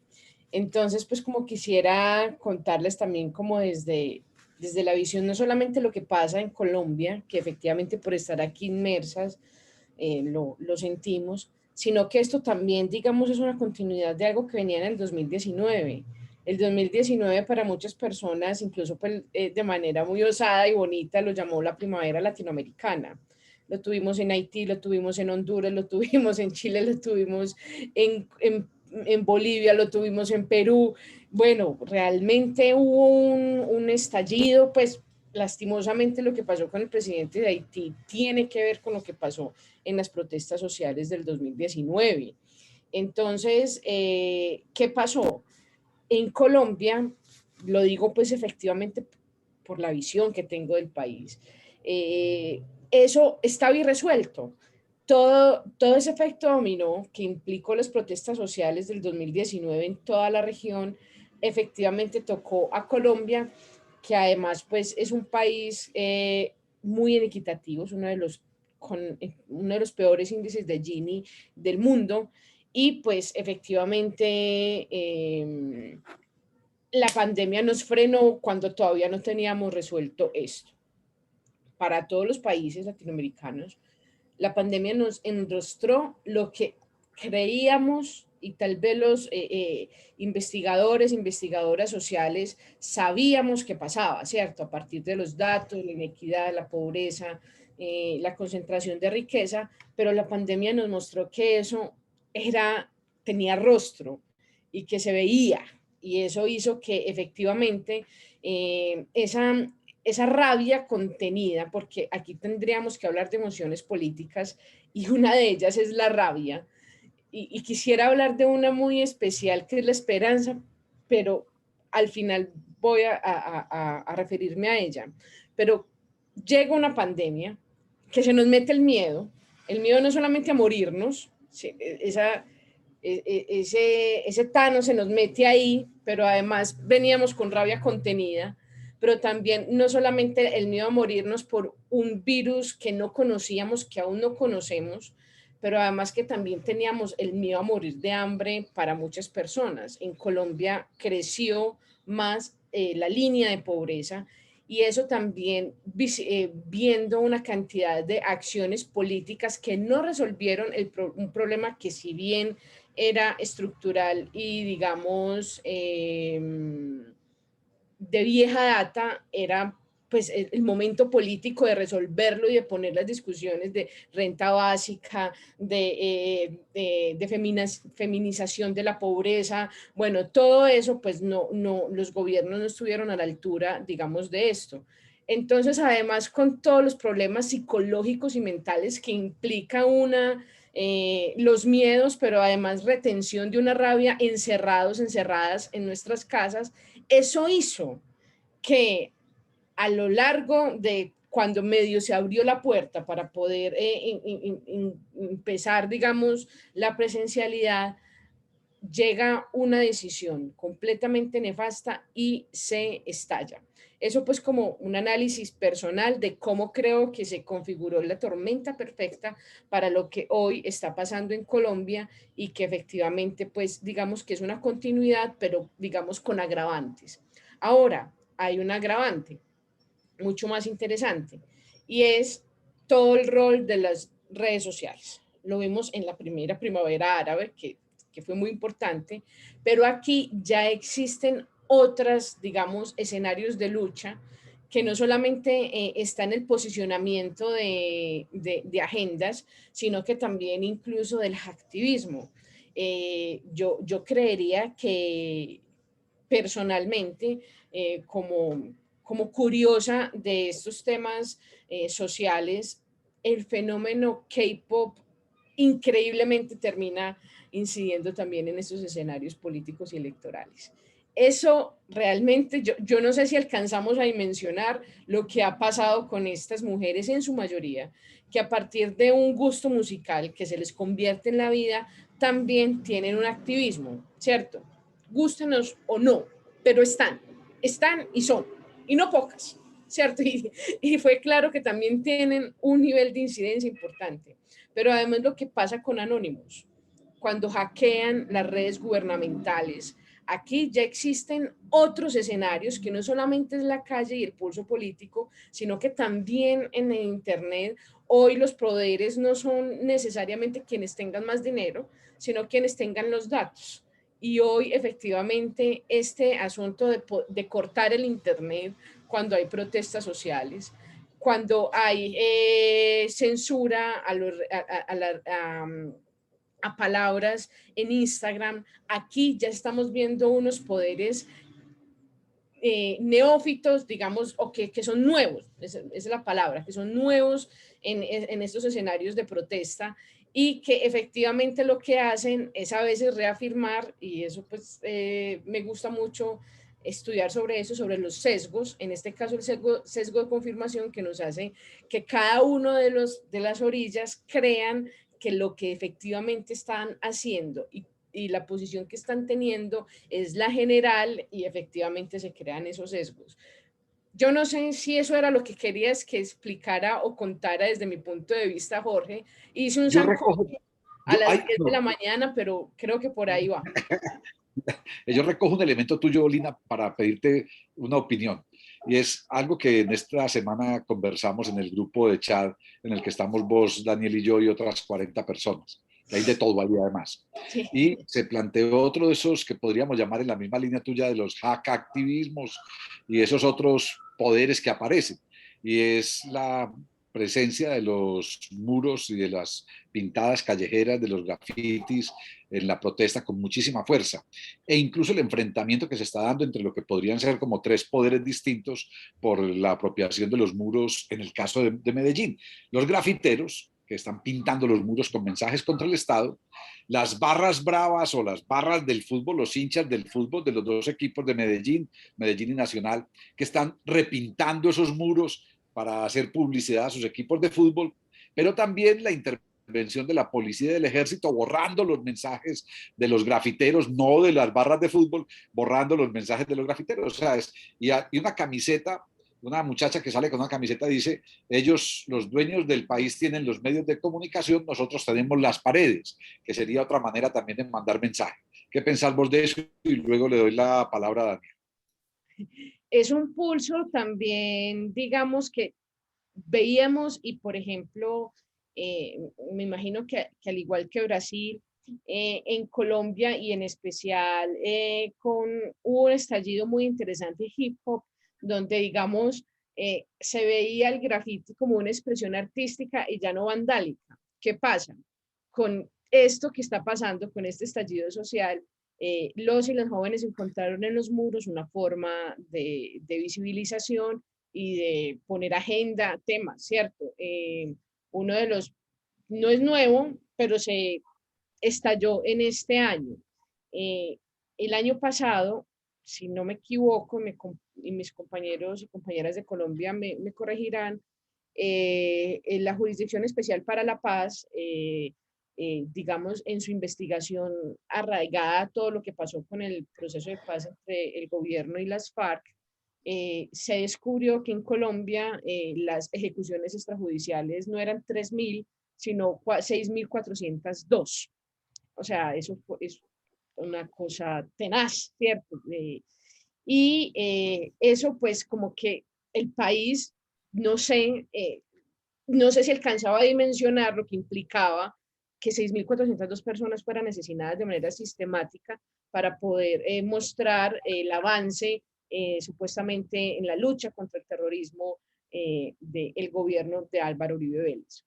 Entonces, pues como quisiera contarles también como desde la visión, no solamente lo que pasa en Colombia, que efectivamente por estar aquí inmersas lo sentimos, sino que esto también, digamos, es una continuidad de algo que venía en el 2019. El 2019 para muchas personas, incluso pues, de manera muy osada y bonita, lo llamó la primavera latinoamericana. Lo tuvimos en Haití, lo tuvimos en Honduras, lo tuvimos en Chile, lo tuvimos en Bolivia, lo tuvimos en Perú. Bueno, realmente hubo un estallido, pues lastimosamente lo que pasó con el presidente de Haití tiene que ver con lo que pasó en las protestas sociales del 2019. Entonces, ¿qué pasó? En Colombia, lo digo pues efectivamente por la visión que tengo del país, eso estaba irresuelto. Todo ese efecto dominó que implicó las protestas sociales del 2019 en toda la región, efectivamente tocó a Colombia, que además pues es un país muy inequitativo, es con uno de los peores índices de Gini del mundo, y pues efectivamente la pandemia nos frenó cuando todavía no teníamos resuelto esto. Para todos los países latinoamericanos, la pandemia nos enrostró lo que creíamos y tal vez los investigadores, investigadoras sociales sabíamos que pasaba, ¿cierto? A partir de los datos, la inequidad, la pobreza, la concentración de riqueza, pero la pandemia nos mostró que eso tenía rostro y que se veía, y eso hizo que efectivamente esa rabia contenida, porque aquí tendríamos que hablar de emociones políticas y una de ellas es la rabia, y quisiera hablar de una muy especial que es la esperanza, pero al final voy a referirme a ella. Pero llega una pandemia que se nos mete el miedo no solamente a morirnos, ese Thanos se nos mete ahí, pero además veníamos con rabia contenida, pero también no solamente el miedo a morirnos por un virus que no conocíamos, que aún no conocemos, pero además que también teníamos el miedo a morir de hambre para muchas personas. En Colombia creció más la línea de pobreza, y eso también viendo una cantidad de acciones políticas que no resolvieron un problema que si bien era estructural y digamos de vieja data, era pues el momento político de resolverlo y de poner las discusiones de renta básica, de feminización de la pobreza. Bueno, todo eso pues no, los gobiernos no estuvieron a la altura, digamos, de esto. Entonces, además, con todos los problemas psicológicos y mentales que implica los miedos, pero además retención de una rabia, encerradas en nuestras casas, eso hizo que a lo largo de cuando medio se abrió la puerta para poder empezar, digamos, la presencialidad, llega una decisión completamente nefasta y se estalla. Eso pues como un análisis personal de cómo creo que se configuró la tormenta perfecta para lo que hoy está pasando en Colombia, y que efectivamente pues digamos que es una continuidad, pero digamos con agravantes. Ahora, hay un agravante mucho más interesante, y es todo el rol de las redes sociales. Lo vimos en la primera primavera árabe, que fue muy importante, pero aquí ya existen otras, digamos, escenarios de lucha que no solamente está en el posicionamiento de agendas, sino que también incluso del activismo. yo creería que personalmente, como curiosa de estos temas sociales, el fenómeno K-pop increíblemente termina incidiendo también en estos escenarios políticos y electorales. Eso realmente, yo no sé si alcanzamos a dimensionar lo que ha pasado con estas mujeres en su mayoría, que a partir de un gusto musical que se les convierte en la vida, también tienen un activismo, ¿cierto? Gústenos o no, pero están y son, y no pocas, ¿cierto? Y fue claro que también tienen un nivel de incidencia importante. Pero además lo que pasa con Anonymous, cuando hackean las redes gubernamentales, aquí ya existen otros escenarios que no solamente es la calle y el pulso político, sino que también en el Internet hoy los poderes no son necesariamente quienes tengan más dinero, sino quienes tengan los datos. Y hoy efectivamente este asunto de cortar el Internet cuando hay protestas sociales, cuando hay censura a palabras en Instagram, aquí ya estamos viendo unos poderes neófitos, digamos, o que son nuevos, esa es la palabra, que son nuevos en estos escenarios de protesta y que efectivamente lo que hacen es a veces reafirmar, y eso pues me gusta mucho estudiar sobre eso, sobre los sesgos, en este caso el sesgo de confirmación que nos hace que cada uno de las orillas crean que lo que efectivamente están haciendo y la posición que están teniendo es la general y efectivamente se crean esos sesgos. Yo no sé si eso era lo que querías que explicara o contara desde mi punto de vista, Jorge. Hice un sancocho a las 10 de la mañana, pero creo que por ahí va. Yo recojo un elemento tuyo, Lina, para pedirte una opinión. Y es algo que en esta semana conversamos en el grupo de chat en el que estamos vos, Daniel y yo y otras 40 personas. Que hay de todo ahí además. Sí. Y se planteó otro de esos que podríamos llamar en la misma línea tuya de los hack activismos y esos otros poderes que aparecen. Y es la presencia de los muros y de las pintadas callejeras, de los grafitis en la protesta con muchísima fuerza. E incluso el enfrentamiento que se está dando entre lo que podrían ser como tres poderes distintos por la apropiación de los muros en el caso de Medellín. Los grafiteros, que están pintando los muros con mensajes contra el Estado, las barras bravas o las barras del fútbol, los hinchas del fútbol de los dos equipos de Medellín y Nacional, que están repintando esos muros para hacer publicidad a sus equipos de fútbol, pero también la intervención de la policía y del ejército borrando los mensajes de los grafiteros, no de las barras de fútbol, borrando los mensajes de los grafiteros. O sea, y una camiseta, una muchacha que sale con una camiseta dice, ellos, los dueños del país, tienen los medios de comunicación, nosotros tenemos las paredes, que sería otra manera también de mandar mensaje. ¿Qué pensás vos de eso? Y luego le doy la palabra a Daniel. Es un pulso también, digamos, que veíamos y, por ejemplo, me imagino que al igual que Brasil, en Colombia y en especial hubo un estallido muy interesante hip hop, donde, digamos, se veía el graffiti como una expresión artística y ya no vandálica. ¿Qué pasa? Con esto que está pasando, con este estallido social, los y las jóvenes encontraron en los muros una forma de visibilización y de poner agenda, temas, ¿cierto? Uno de los, no es nuevo, pero se estalló en este año. El año pasado, si no me equivoco, y mis compañeros y compañeras de Colombia me corregirán, en la Jurisdicción Especial para la Paz, digamos, en su investigación arraigada a todo lo que pasó con el proceso de paz entre el gobierno y las FARC, se descubrió que en Colombia las ejecuciones extrajudiciales no eran 3.000, sino 6.402. O sea, eso es una cosa tenaz, ¿cierto? Eso pues como que el país, no sé si alcanzaba a dimensionar lo que implicaba que 6.402 personas fueran asesinadas de manera sistemática para poder mostrar el avance supuestamente en la lucha contra el terrorismo del gobierno de Álvaro Uribe Vélez.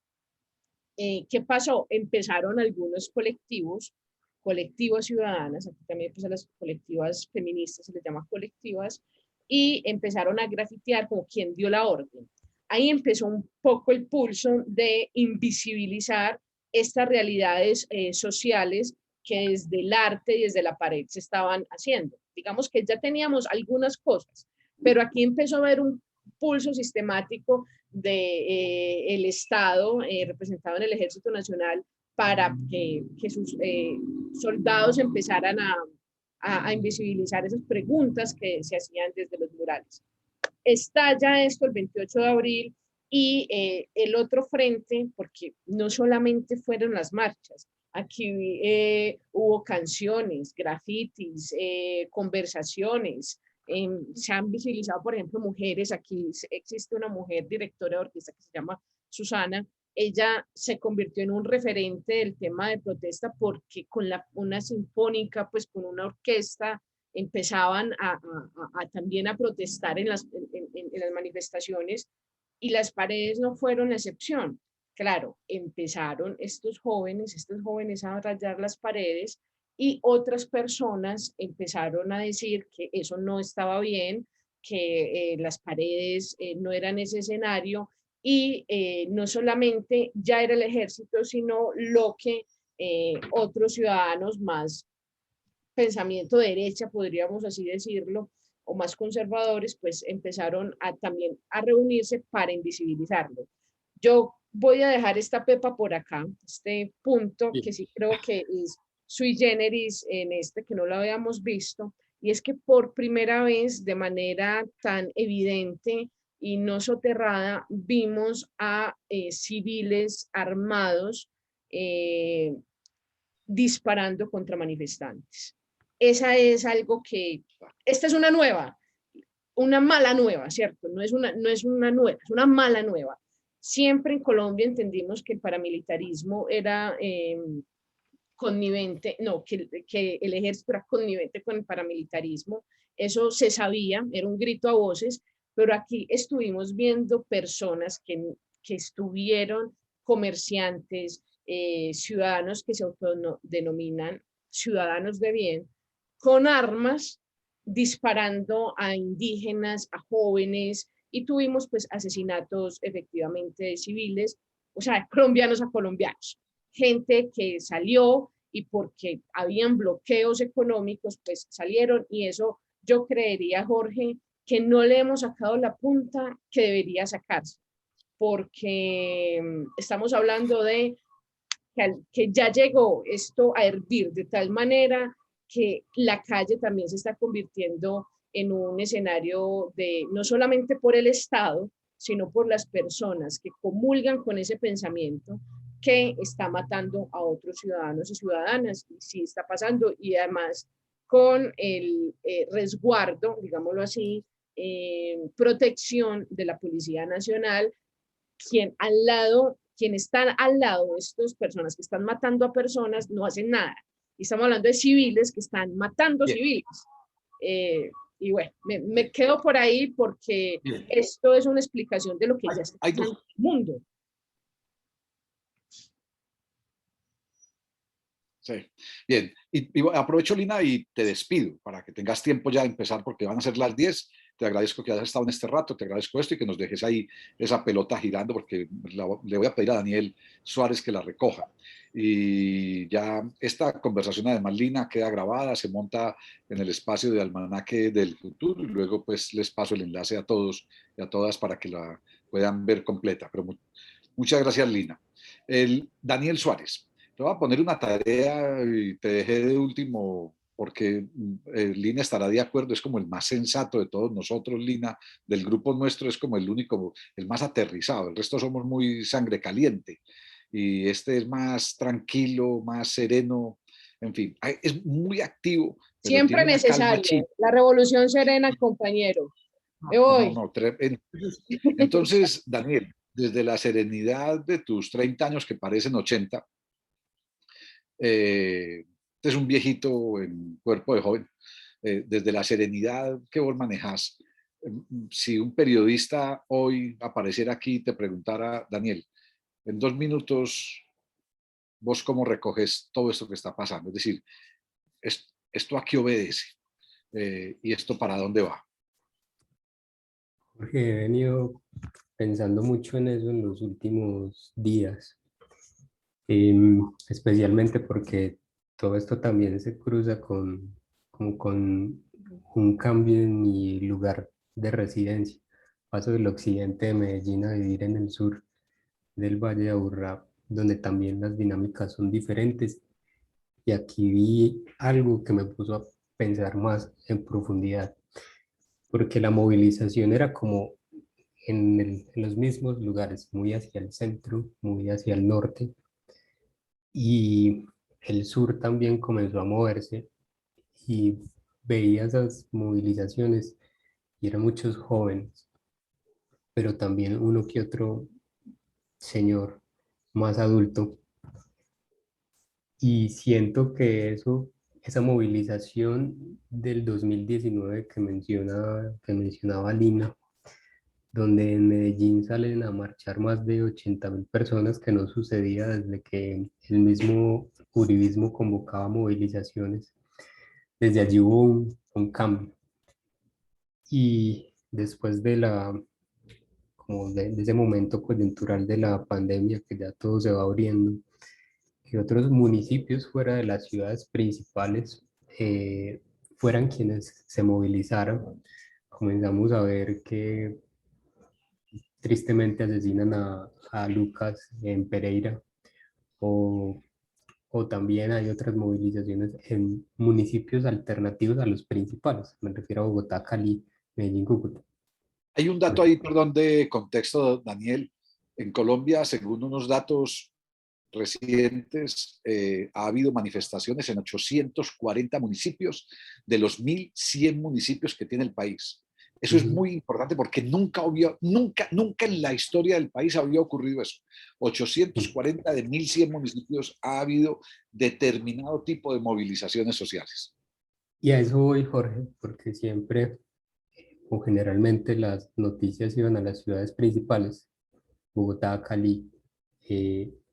¿Qué pasó? Empezaron algunos colectivos colectivas ciudadanas, aquí también pues a las colectivas feministas se les llama colectivas, y empezaron a grafitear como quien dio la orden. Ahí empezó un poco el pulso de invisibilizar estas realidades sociales que desde el arte y desde la pared se estaban haciendo. Digamos que ya teníamos algunas cosas, pero aquí empezó a haber un pulso sistemático del Estado, representado en el Ejército Nacional, para que sus soldados empezaran a invisibilizar esas preguntas que se hacían desde los murales. Estalla esto el 28 de abril y el otro frente, porque no solamente fueron las marchas, aquí hubo canciones, grafitis, conversaciones, se han visibilizado, por ejemplo, mujeres. Aquí existe una mujer directora de orquesta que se llama Susana. Ella se convirtió en un referente del tema de protesta porque con una sinfónica, pues con una orquesta, empezaban también a protestar en las manifestaciones, y las paredes no fueron la excepción. Claro, empezaron estos jóvenes a rayar las paredes, y otras personas empezaron a decir que eso no estaba bien, que las paredes no eran ese escenario, y no solamente ya era el ejército, sino lo que otros ciudadanos más pensamiento de derecha, podríamos así decirlo, o más conservadores, pues empezaron también a reunirse para invisibilizarlo. Yo voy a dejar esta pepa por acá, este punto que sí creo que es sui generis en que no lo habíamos visto, y es que por primera vez, de manera tan evidente y no soterrada, vimos a civiles armados disparando contra manifestantes. Esa es algo que, esta es una mala nueva, ¿cierto? No es una nueva, es una mala nueva. Siempre en Colombia entendimos que el paramilitarismo era connivente, no, que el ejército era connivente con el paramilitarismo. Eso se sabía, era un grito a voces, pero aquí estuvimos viendo personas que estuvieron, comerciantes, ciudadanos que se autodenominan ciudadanos de bien, con armas, disparando a indígenas, a jóvenes, y tuvimos pues asesinatos efectivamente de civiles, o sea, colombianos a colombianos, gente que salió y porque habían bloqueos económicos, pues salieron, y eso yo creería, Jorge, que no le hemos sacado la punta que debería sacarse, porque estamos hablando de que ya llegó esto a hervir de tal manera que la calle también se está convirtiendo en un escenario de, no solamente por el Estado, sino por las personas que comulgan con ese pensamiento, que está matando a otros ciudadanos y ciudadanas. Y sí está pasando, y además con el resguardo, digámoslo así, protección de la Policía Nacional, quien están al lado de estas personas que están matando a personas no hacen nada. Y estamos hablando de civiles que están matando civiles. Y bueno, me quedo por ahí porque esto es una explicación de lo que ya está pasando en el mundo. Sí, bien. Y aprovecho, Lina, y te despido para que tengas tiempo ya de empezar, porque van a ser las 10. Te agradezco que hayas estado en este rato, te agradezco esto y que nos dejes ahí esa pelota girando, porque le voy a pedir a Daniel Suárez que la recoja. Y ya esta conversación, además, Lina, queda grabada, se monta en el espacio de Almanaque del Futuro, y luego pues les paso el enlace a todos y a todas para que la puedan ver completa. Pero muchas gracias, Lina. Daniel Suárez. Te voy a poner una tarea y te dejé de último porque Lina estará de acuerdo, es como el más sensato de todos nosotros, Lina, del grupo nuestro es como el único, el más aterrizado, el resto somos muy sangre caliente y este es más tranquilo, más sereno, en fin, es muy activo. Siempre necesario, la revolución serena, compañero. Me voy. Entonces, Daniel, desde la serenidad de tus 30 años que parecen 80, es un viejito en cuerpo de joven, desde la serenidad que vos manejás, si un periodista hoy apareciera aquí y te preguntara, Daniel, en 2 minutos, ¿Vos cómo recoges todo esto que está pasando? Es decir, ¿esto a qué obedece? ¿Y esto para dónde va? Jorge, he venido pensando mucho en eso en los últimos días, especialmente porque todo esto también se cruza como con un cambio en mi lugar de residencia. Paso del occidente de Medellín a vivir en el sur del Valle de Aburrá, donde también las dinámicas son diferentes. Y aquí vi algo que me puso a pensar más en profundidad, porque la movilización era como en los mismos lugares, muy hacia el centro, muy hacia el norte, y el sur también comenzó a moverse y veía esas movilizaciones y eran muchos jóvenes, pero también uno que otro señor más adulto. Y siento que esa movilización del 2019 que mencionaba Lina, donde en Medellín salen a marchar más de 80.000 personas, que no sucedía desde que el mismo uribismo convocaba movilizaciones. Desde allí hubo un cambio. Y después de ese momento coyuntural de la pandemia, que ya todo se va abriendo, que otros municipios fuera de las ciudades principales fueran quienes se movilizaran. Comenzamos a ver que tristemente asesinan a Lucas en Pereira, o también hay otras movilizaciones en municipios alternativos a los principales. Me refiero a Bogotá, Cali, Medellín, Cúcuta. Hay un dato ahí, perdón, de contexto, Daniel. En Colombia, según unos datos recientes, ha habido manifestaciones en 840 municipios de los 1.100 municipios que tiene el país. Eso es muy importante porque nunca en la historia del país había ocurrido eso. 840 de 1.100 municipios ha habido determinado tipo de movilizaciones sociales. Y a eso voy, Jorge, porque siempre o generalmente las noticias iban a las ciudades principales, Bogotá, Cali,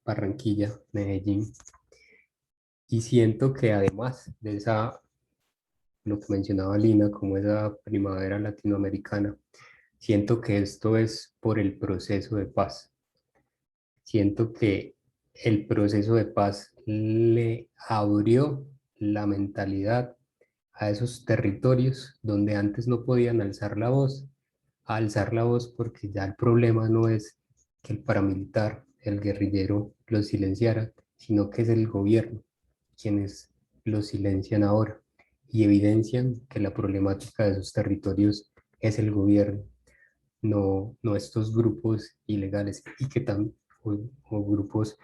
Barranquilla, Medellín. Y siento que además de lo que mencionaba Lina, como esa primavera latinoamericana, siento que esto es por el proceso de paz. Siento que el proceso de paz le abrió la mentalidad a esos territorios donde antes no podían alzar la voz, a alzar la voz porque ya el problema no es que el paramilitar, el guerrillero los silenciara, sino que es el gobierno quienes los silencian ahora y evidencian que la problemática de esos territorios es el gobierno, no estos grupos ilegales y o grupos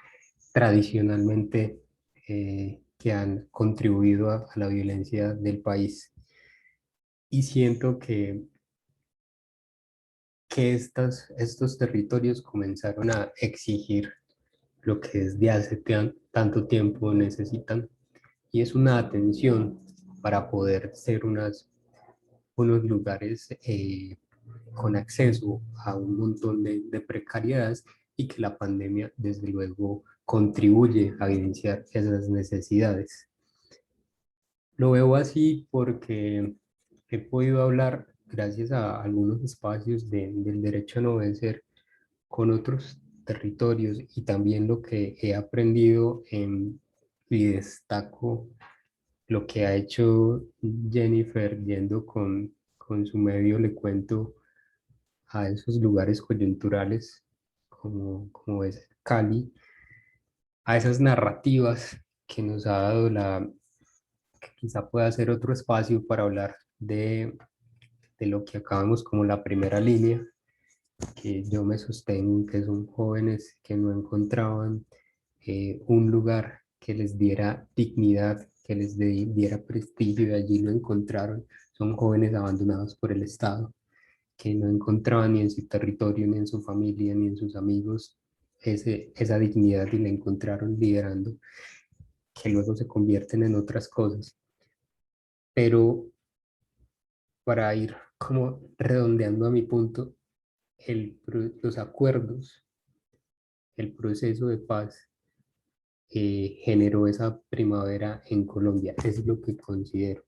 tradicionalmente que han contribuido a la violencia del país. Y siento que estos territorios comenzaron a exigir lo que desde hace tanto tiempo necesitan, y es una atención para poder ser unos lugares con acceso a un montón de precariedades, y que la pandemia desde luego contribuye a evidenciar esas necesidades. Lo veo así porque he podido hablar, gracias a algunos espacios del derecho a no vencer, con otros territorios, y también lo que he aprendido y destaco lo que ha hecho Jennifer yendo con su medio, le cuento, a esos lugares coyunturales como es Cali, a esas narrativas que nos ha dado que quizá pueda ser otro espacio para hablar de lo que acabamos como la primera línea, que yo me sostengo, que son jóvenes que no encontraban un lugar que les diera dignidad, que les diera prestigio, y allí lo encontraron. Son jóvenes abandonados por el Estado, que no encontraban ni en su territorio, ni en su familia, ni en sus amigos esa dignidad, y la encontraron liderando, que luego se convierten en otras cosas. Pero para ir como redondeando a mi punto, los acuerdos, el proceso de paz generó esa primavera en Colombia. Es lo que considero.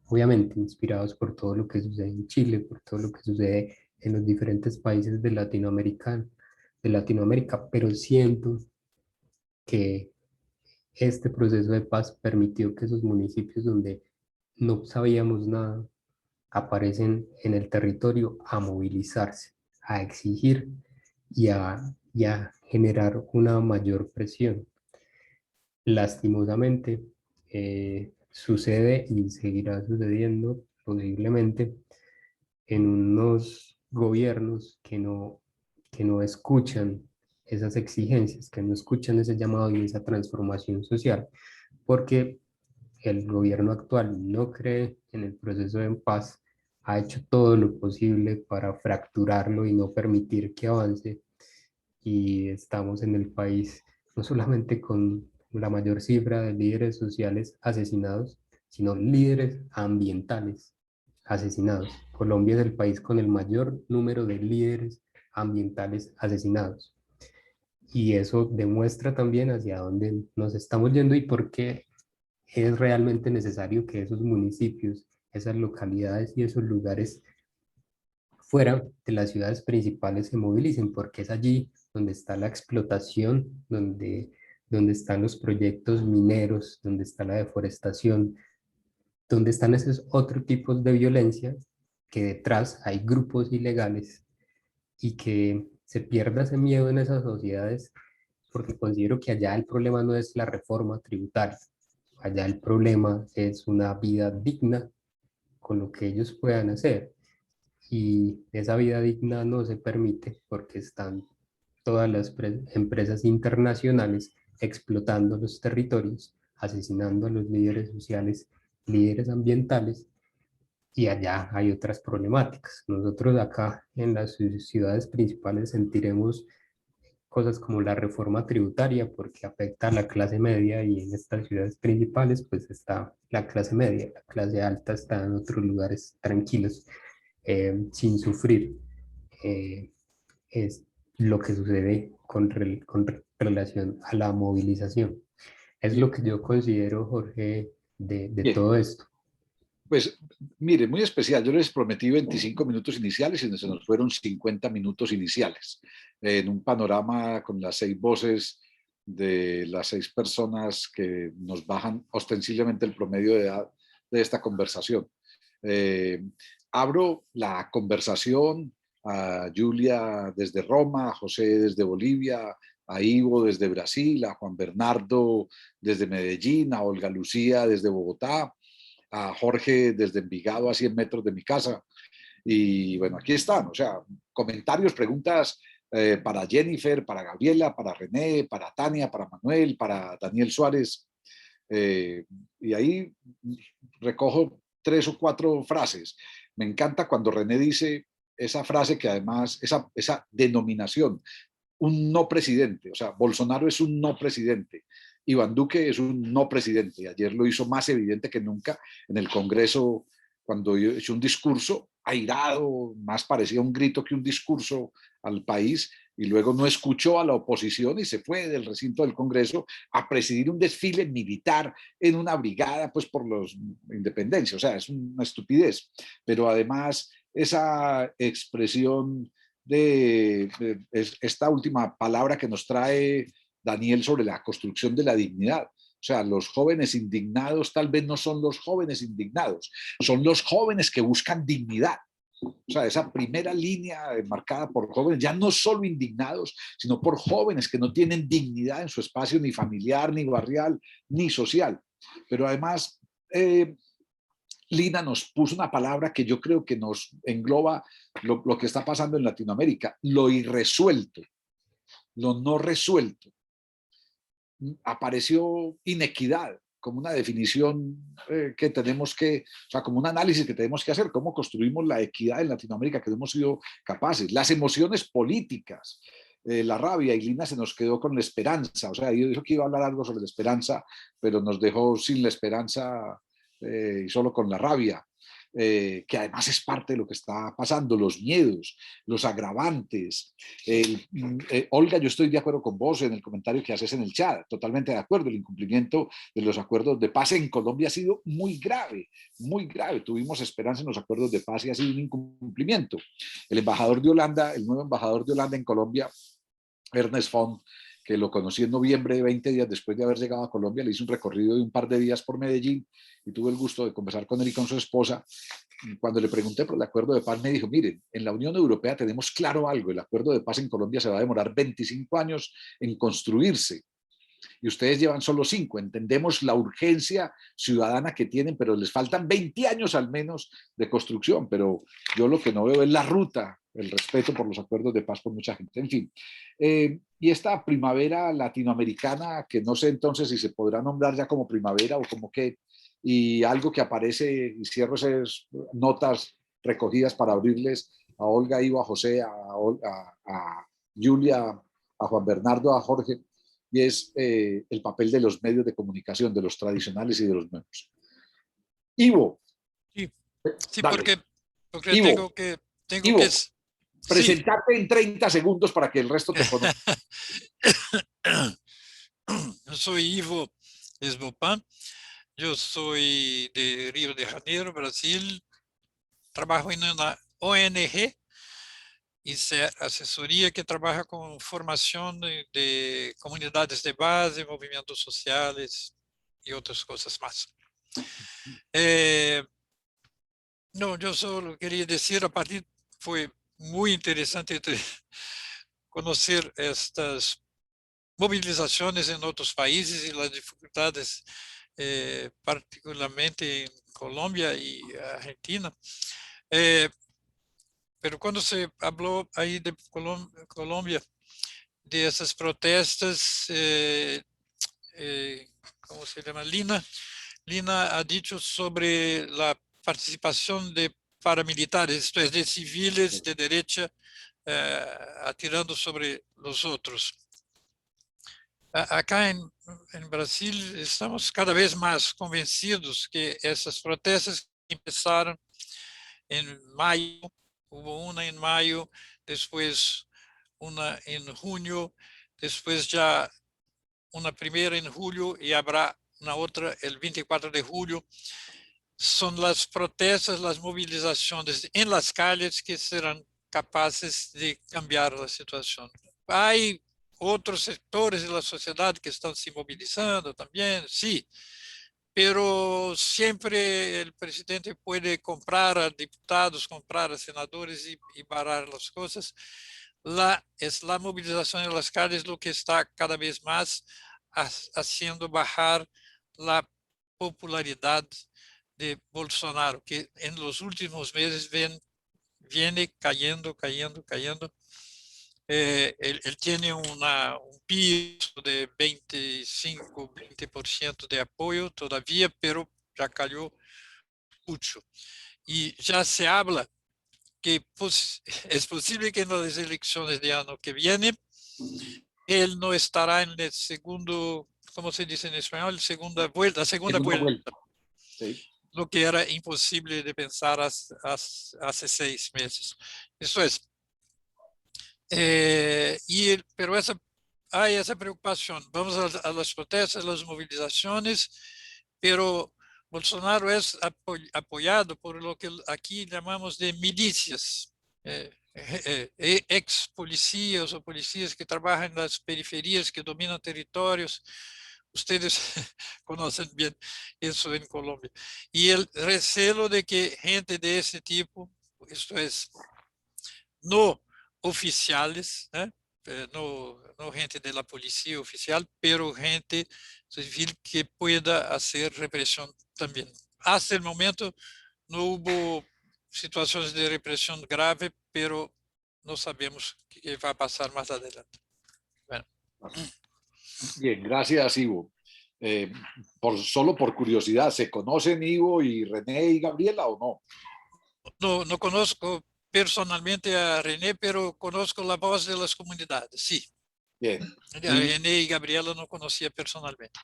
Obviamente inspirados por todo lo que sucede en Chile, por todo lo que sucede en los diferentes países de Latinoamérica, pero siento que este proceso de paz permitió que esos municipios donde no sabíamos nada aparecen en el territorio a movilizarse, a exigir y a generar una mayor presión. Lastimosamente, sucede y seguirá sucediendo posiblemente en unos gobiernos que no escuchan esas exigencias, que no escuchan ese llamado y esa transformación social, porque el gobierno actual no cree en el proceso de paz, ha hecho todo lo posible para fracturarlo y no permitir que avance, y estamos en el país no solamente con la mayor cifra de líderes sociales asesinados, sino líderes ambientales asesinados. Colombia es el país con el mayor número de líderes ambientales asesinados. Y eso demuestra también hacia dónde nos estamos yendo y por qué es realmente necesario que esos municipios, esas localidades y esos lugares fuera de las ciudades principales se movilicen, porque es allí donde está la explotación, donde están los proyectos mineros, donde está la deforestación, donde están esos otros tipos de violencia, que detrás hay grupos ilegales, y que se pierda ese miedo en esas sociedades, porque considero que allá el problema no es la reforma tributaria, allá el problema es una vida digna con lo que ellos puedan hacer, y esa vida digna no se permite porque están todas las empresas internacionales explotando los territorios, asesinando a los líderes sociales, líderes ambientales, y allá hay otras problemáticas. Nosotros acá en las ciudades principales sentiremos cosas como la reforma tributaria porque afecta a la clase media, y en estas ciudades principales pues está la clase media, la clase alta está en otros lugares tranquilos, sin sufrir. Es lo que sucede con relación a la movilización. Es lo que yo considero, Jorge, de todo esto. Pues mire, muy especial. Yo les prometí 25 minutos iniciales y se nos fueron 50 minutos iniciales en un panorama con las 6 voces de las 6 personas que nos bajan ostensiblemente el promedio de edad de esta conversación. Abro la conversación a Julia desde Roma, a José desde Bolivia, a Ivo desde Brasil, a Juan Bernardo desde Medellín, a Olga Lucía desde Bogotá, a Jorge desde Envigado, a 100 metros de mi casa. Y bueno, aquí están, o sea, comentarios, preguntas para Jennifer, para Gabriela, para René, para Tania, para Manuel, para Daniel Suárez. Y ahí recojo 3 o 4 frases. Me encanta cuando René dice esa frase que además, esa denominación, un no presidente, o sea, Bolsonaro es un no presidente. Iván Duque es un no presidente. Ayer lo hizo más evidente que nunca en el Congreso cuando hizo un discurso airado, más parecía un grito que un discurso al país, y luego no escuchó a la oposición y se fue del recinto del Congreso a presidir un desfile militar en una brigada, pues por los independencia. O sea, es una estupidez. Pero además esa expresión de esta última palabra que nos trae Daniel sobre la construcción de la dignidad. O sea, los jóvenes indignados tal vez no son los jóvenes indignados, son los jóvenes que buscan dignidad. O sea, esa primera línea marcada por jóvenes, ya no solo indignados, sino por jóvenes que no tienen dignidad en su espacio ni familiar, ni barrial, ni social. Pero además, Lina nos puso una palabra que yo creo que nos engloba lo que está pasando en Latinoamérica: lo irresuelto, lo no resuelto. Apareció inequidad como una definición que tenemos que, o sea, como un análisis que tenemos que hacer, cómo construimos la equidad en Latinoamérica, que no hemos sido capaces. Las emociones políticas, la rabia, y Lina se nos quedó con la esperanza, o sea, yo dijo que iba a hablar algo sobre la esperanza, pero nos dejó sin la esperanza y solo con la rabia. que además es parte de lo que está pasando, los miedos, los agravantes. Olga, yo estoy de acuerdo con vos en el comentario que haces en el chat, totalmente de acuerdo. El incumplimiento de los acuerdos de paz en Colombia ha sido muy grave, muy grave. Tuvimos esperanza en los acuerdos de paz y ha sido un incumplimiento. El embajador de Holanda, el nuevo embajador de Holanda en Colombia, Ernest Font, que lo conocí en noviembre, 20 días después de haber llegado a Colombia, le hice un recorrido de un par de días por Medellín y tuve el gusto de conversar con él y con su esposa. Cuando le pregunté por el acuerdo de paz, me dijo, miren, en la Unión Europea tenemos claro algo, el acuerdo de paz en Colombia se va a demorar 25 años en construirse y ustedes llevan solo 5. Entendemos la urgencia ciudadana que tienen, pero les faltan 20 años al menos de construcción, pero yo lo que no veo es la ruta, el respeto por los acuerdos de paz por mucha gente. En fin, y esta primavera latinoamericana, que no sé entonces si se podrá nombrar ya como primavera o como qué, y algo que aparece, y cierro esas notas recogidas para abrirles a Olga, a Ivo, a José, a Julia, a Juan Bernardo, a Jorge, y es el papel de los medios de comunicación, de los tradicionales y de los nuevos. Ivo. Sí, sí, dale. porque Ivo, tengo que presentarte en 30 segundos para que el resto te conozca. Yo soy Ivo Esbopan, yo soy de Río de Janeiro, Brasil, trabajo en una ONG, hice asesoría que trabaja con formación de comunidades de base, movimientos sociales y otras cosas más. No, yo solo quería decir, a partir, fue muy interesante conocer estas movilizaciones en otros países y las dificultades, particularmente en Colombia y Argentina. Pero cuando se habló ahí de Colombia, de esas protestas, ¿cómo se llama? Lina ha dicho sobre la participación de paramilitares, esto es, de civiles de derecha, atirando sobre los otros. Acá en Brasil estamos cada vez más convencidos que essas protestas empezaram em maio, hubo una en maio, depois una en junio, depois já una primera en julio y habrá una otra el 24 de julio. Son las protestas, las movilizaciones en las calles que serán capaces de cambiar la situación. Hay otros sectores de la sociedad que están se movilizando también, sí, pero siempre el presidente puede comprar a diputados, comprar a senadores y parar las cosas. Es la movilización en las calles lo que está cada vez más haciendo bajar la popularidad de Bolsonaro, que en los últimos meses viene cayendo. Él tiene un piso de 25-20% de apoyo todavía, pero ya cayó mucho. Y ya se habla que es posible que en las elecciones de año que viene él no estará en el segundo, ¿cómo se dice en español? La segunda vuelta. Sí. Lo que era imposible de pensar hace 6 meses. Eso es. Pero hay esa preocupación. Vamos a las protestas, las movilizaciones, pero Bolsonaro es apoyado por lo que aquí llamamos de milicias, ex policías o policías que trabajan en las periferias, que dominan territorios. Ustedes conocen bien eso en Colombia. Y el recelo de que gente de ese tipo, esto es, no oficiales, no gente de la policía oficial, pero gente civil que pueda hacer represión también. Hasta el momento no hubo situaciones de represión grave, pero no sabemos qué va a pasar más adelante. Bueno. Bien, gracias, Ivo. Solo por curiosidad, ¿se conocen Ivo y René y Gabriela o no? No conozco personalmente a René, pero conozco la voz de las comunidades, sí. Bien. A René y Gabriela no conocía personalmente.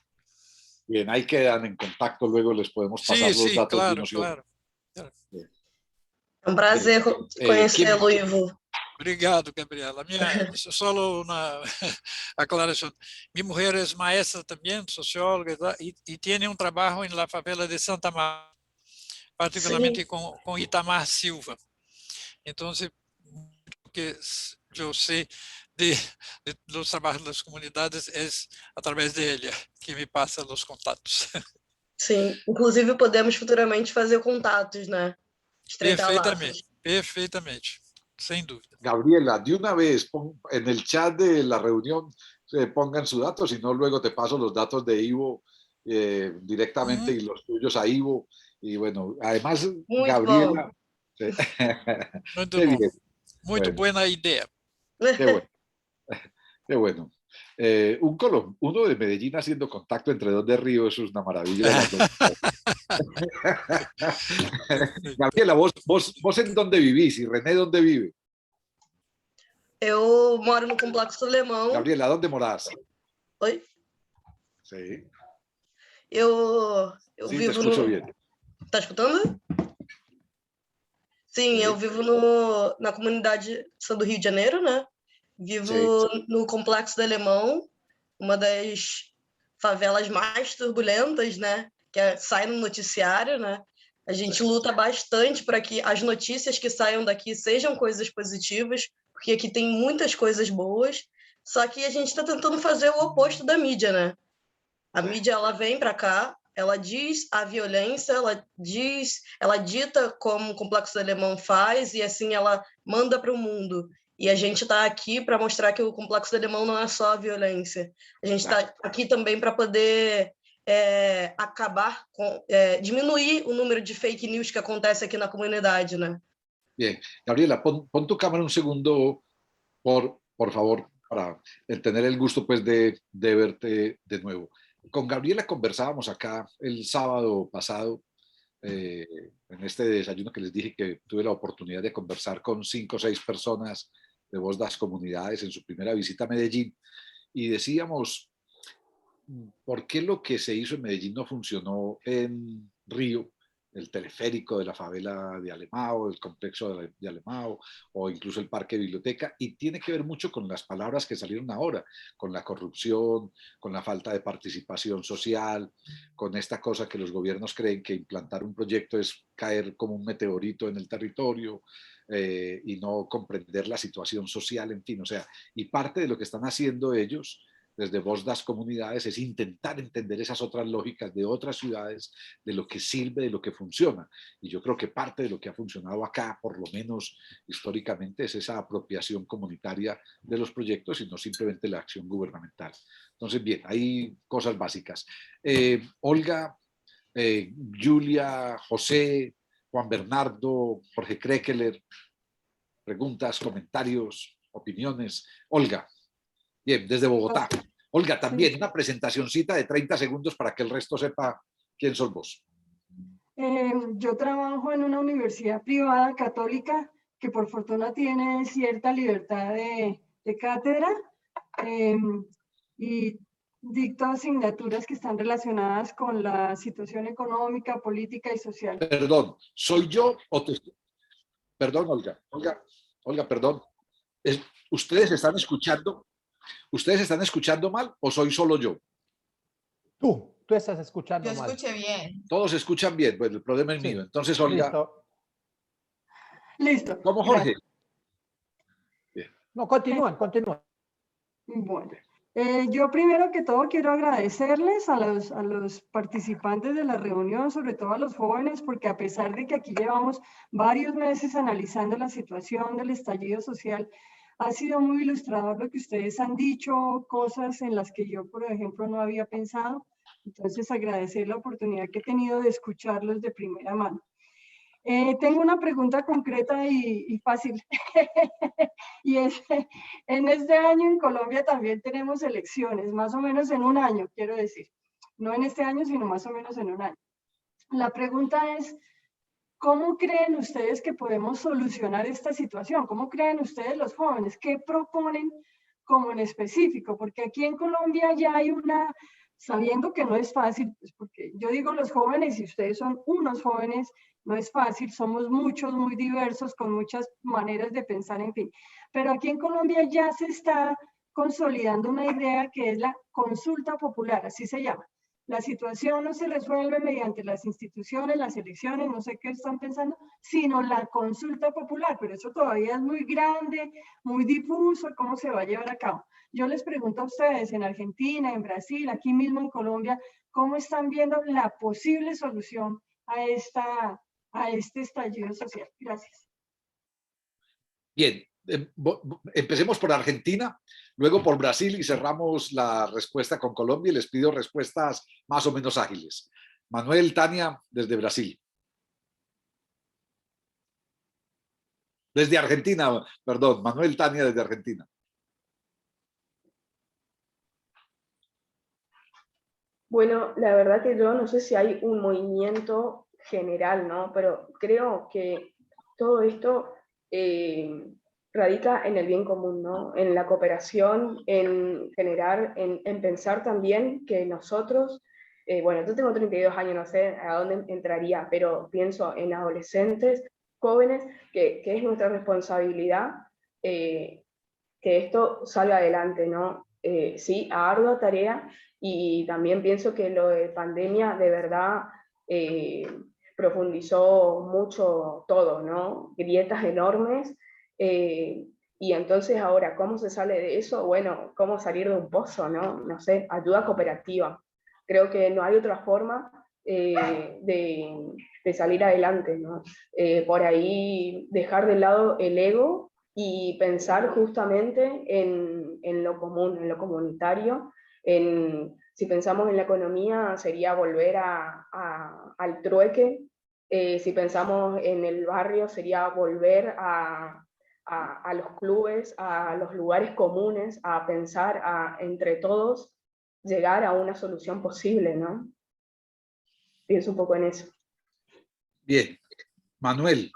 Bien, ahí quedan en contacto, luego les podemos pasar los datos. Claro. É um prazer conhecê-lo, Ivo. Obrigado, Gabriela. Só uma aclaração. Minha mulher é maestra também, socióloga, e tem trabalho na favela de Santa Marta, particularmente com Itamar Silva. Então, que eu sei dos trabalhos das comunidades é através dele que me passa os contatos. Sim, inclusive podemos futuramente fazer contatos, né? Estreitar Perfeitamente, laços. perfeitamente. Sin duda. Gabriela, de una vez en el chat de la reunión pongan sus datos, si no luego te paso los datos de Ivo directamente y los tuyos a Ivo. Y bueno, además, Muy Gabriela... Muito bom. Bien. Muito buena idea. Qué bueno. Qué bueno. Uno de Medellín haciendo contacto entre dos de Río, eso es una maravilla. Gabriela, ¿vos en dónde vivís? ¿Y René dónde vive? Eu moro no Complexo do Alemão. Gabriela, ¿dónde morás? Oi? Sí. Eu Sí, vivo te escucho no... bien. Tá escutando? Sim, eu vivo na comunidade do Rio de Janeiro, né? Vivo no Complexo do Alemão, uma das favelas mais turbulentas, né? Que sai no noticiário, né? A gente luta bastante para que as notícias que saiam daqui sejam coisas positivas, porque aqui tem muitas coisas boas, só que a gente está tentando fazer o oposto da mídia, né? A mídia, ela vem para cá, ela diz a violência, ela dita como o Complexo do Alemão faz e assim ela manda para o mundo. E a gente está aqui para mostrar que o Complexo do Alemão não é só a violência. A gente está aqui também para poder acabar com, diminuir o número de fake news que acontece aqui na comunidade, né? Bien, Gabriela, pon tu cámara un segundo, por favor, para tener el gusto pues de verte de nuevo. Con Gabriela conversábamos acá el sábado pasado, en este desayuno que les dije que tuve la oportunidad de conversar con 5 o 6 personas de Voz das Comunidades en su primera visita a Medellín, y decíamos, ¿por qué lo que se hizo en Medellín no funcionó en Río? El teleférico de la favela de Alemão, el complejo de Alemão, o incluso el parque biblioteca, y tiene que ver mucho con las palabras que salieron ahora, con la corrupción, con la falta de participación social, con esta cosa que los gobiernos creen que implantar un proyecto es caer como un meteorito en el territorio y no comprender la situación social, en fin, o sea, y parte de lo que están haciendo ellos desde Voz das Comunidades es intentar entender esas otras lógicas de otras ciudades, de lo que sirve, de lo que funciona. Y yo creo que parte de lo que ha funcionado acá, por lo menos históricamente, es esa apropiación comunitaria de los proyectos y no simplemente la acción gubernamental. Entonces, bien, hay cosas básicas. Olga, Julia, José, Juan Bernardo, Jorge Krekeler, preguntas, comentarios, opiniones. Olga. Bien, desde Bogotá. Olga, también una presentacioncita de 30 segundos para que el resto sepa quién sos vos. Yo trabajo en una universidad privada católica que por fortuna tiene cierta libertad de cátedra y dicto asignaturas que están relacionadas con la situación económica, política y social. Perdón, ¿soy yo o te... Perdón, Olga. Olga, perdón. ¿Ustedes están escuchando? ¿Ustedes están escuchando mal o soy solo yo? Tú estás escuchando mal. Yo escuché bien. Todos escuchan bien. Bueno, el problema es mío. Entonces, Olga. Listo. ¿Cómo, Jorge? No, continúan. Bueno, yo primero que todo quiero agradecerles a los participantes de la reunión, sobre todo a los jóvenes, porque a pesar de que aquí llevamos varios meses analizando la situación del estallido social, ha sido muy ilustrador lo que ustedes han dicho, cosas en las que yo, por ejemplo, no había pensado. Entonces, agradecer la oportunidad que he tenido de escucharlos de primera mano. Tengo una pregunta concreta y fácil. Y es, en este año en Colombia también tenemos elecciones, más o menos en un año, quiero decir. No en este año, sino más o menos en un año. La pregunta es, ¿cómo creen ustedes que podemos solucionar esta situación? ¿Cómo creen ustedes los jóvenes? ¿Qué proponen como en específico? Porque aquí en Colombia ya hay una, sabiendo que no es fácil, pues porque yo digo los jóvenes y ustedes son unos jóvenes no es fácil, somos muchos, muy diversos, con muchas maneras de pensar, en fin. Pero aquí en Colombia ya se está consolidando una idea que es la consulta popular, así se llama. La situación no se resuelve mediante las instituciones, las elecciones, no sé qué están pensando, sino la consulta popular, pero eso todavía es muy grande, muy difuso, ¿cómo se va a llevar a cabo? Yo les pregunto a ustedes, en Argentina, en Brasil, aquí mismo en Colombia, ¿cómo están viendo la posible solución a este estallido social? Gracias. Bien, empecemos por Argentina, luego por Brasil y cerramos la respuesta con Colombia y les pido respuestas más o menos ágiles. Manuel, Tania, desde Brasil. Desde Argentina, perdón, Manuel, Tania, desde Argentina. Bueno, la verdad que yo no sé si hay un movimiento general, ¿no? Pero creo que todo esto radica en el bien común, ¿no? En la cooperación, en generar, en pensar también que nosotros, bueno, yo tengo 32 años, no sé a dónde entraría, pero pienso en adolescentes, jóvenes, que es nuestra responsabilidad que esto salga adelante, ¿no? Sí, ardua tarea, y también pienso que lo de pandemia de verdad profundizó mucho todo, ¿no? Grietas enormes, y entonces ahora, ¿cómo se sale de eso? Bueno, ¿cómo salir de un pozo, no? No sé, ayuda cooperativa. Creo que no hay otra forma de salir adelante, ¿no? Por ahí dejar de lado el ego y pensar justamente en lo común, en lo comunitario. Si pensamos en la economía, sería volver al trueque. Si pensamos en el barrio, sería volver a los clubes, a los lugares comunes, a pensar entre todos llegar a una solución posible, ¿no? Pienso un poco en eso. Bien, Manuel.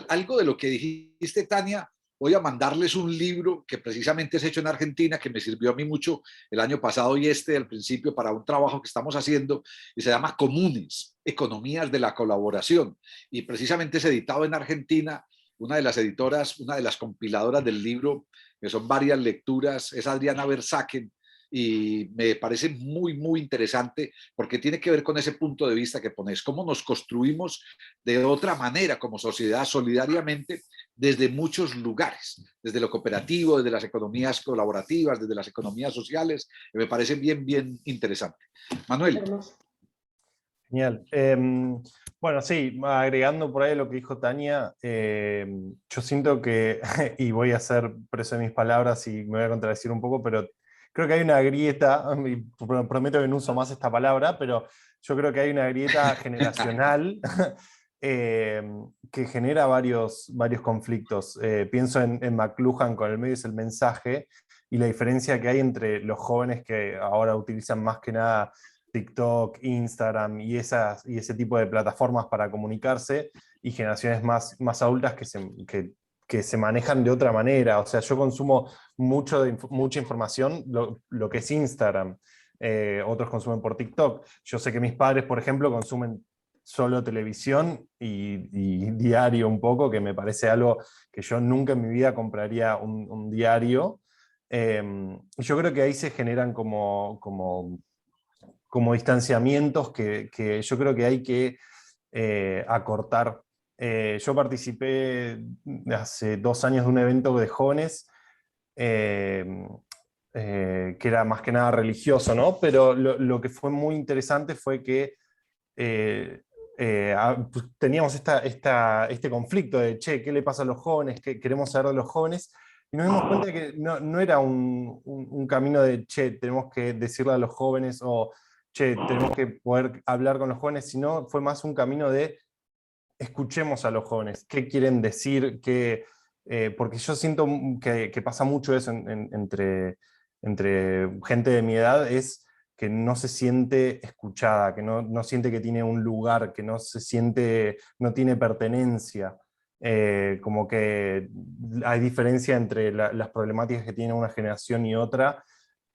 Algo de lo que dijiste, Tania, voy a mandarles un libro que precisamente es hecho en Argentina, que me sirvió a mí mucho el año pasado y al principio para un trabajo que estamos haciendo, y se llama Comunes, Economías de la Colaboración. Y precisamente es editado en Argentina. Una de las editoras, una de las compiladoras del libro, que son varias lecturas, es Adriana Versaken, y me parece muy, muy interesante porque tiene que ver con ese punto de vista que pones, cómo nos construimos de otra manera como sociedad solidariamente desde muchos lugares, desde lo cooperativo, desde las economías colaborativas, desde las economías sociales, que me parece bien, bien interesante. Manuel. Genial. Bueno, sí, agregando por ahí lo que dijo Tania, yo siento que, y voy a ser preso de mis palabras y me voy a contradecir un poco, pero creo que hay una grieta, y prometo que no uso más esta palabra, pero yo creo que hay una grieta generacional que genera varios conflictos. Pienso en McLuhan con el medio es el mensaje, y la diferencia que hay entre los jóvenes que ahora utilizan más que nada TikTok, Instagram y ese tipo de plataformas para comunicarse, y generaciones más adultas que se manejan de otra manera. O sea, yo consumo mucha información, lo que es Instagram, otros consumen por TikTok. Yo sé que mis padres, por ejemplo, consumen solo televisión y diario un poco, que me parece algo que yo nunca en mi vida compraría un diario. Yo creo que ahí se generan como distanciamientos que yo creo que hay que acortar. Yo participé hace 2 años de un evento de jóvenes que era más que nada religioso, ¿no? Pero lo que fue muy interesante fue que pues teníamos este conflicto de, che, ¿qué le pasa a los jóvenes? ¿Qué queremos saber de los jóvenes? Y nos dimos cuenta que no era un camino de, che, tenemos que decirle a los jóvenes, o che, tenemos que poder hablar con los jóvenes, sino fue más un camino de escuchemos a los jóvenes, qué quieren decir, porque yo siento que pasa mucho eso entre gente de mi edad, es que no se siente escuchada, que no siente que tiene un lugar, que no tiene pertenencia. Como que hay diferencia entre las problemáticas que tiene una generación y otra,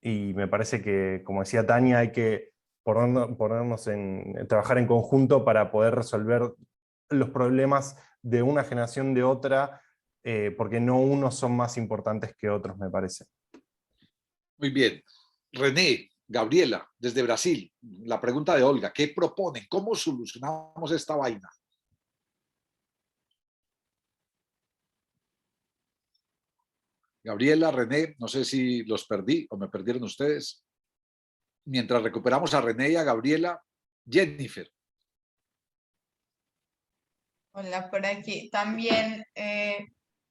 y me parece que, como decía Tania, hay que ponernos trabajar en conjunto para poder resolver los problemas de una generación de otra, porque no unos son más importantes que otros, me parece. Muy bien. René, Gabriela, desde Brasil, la pregunta de Olga, ¿qué proponen? ¿Cómo solucionamos esta vaina? Gabriela, René, no sé si los perdí o me perdieron ustedes. Mientras recuperamos a René y a Gabriela, Jennifer. Hola, por aquí también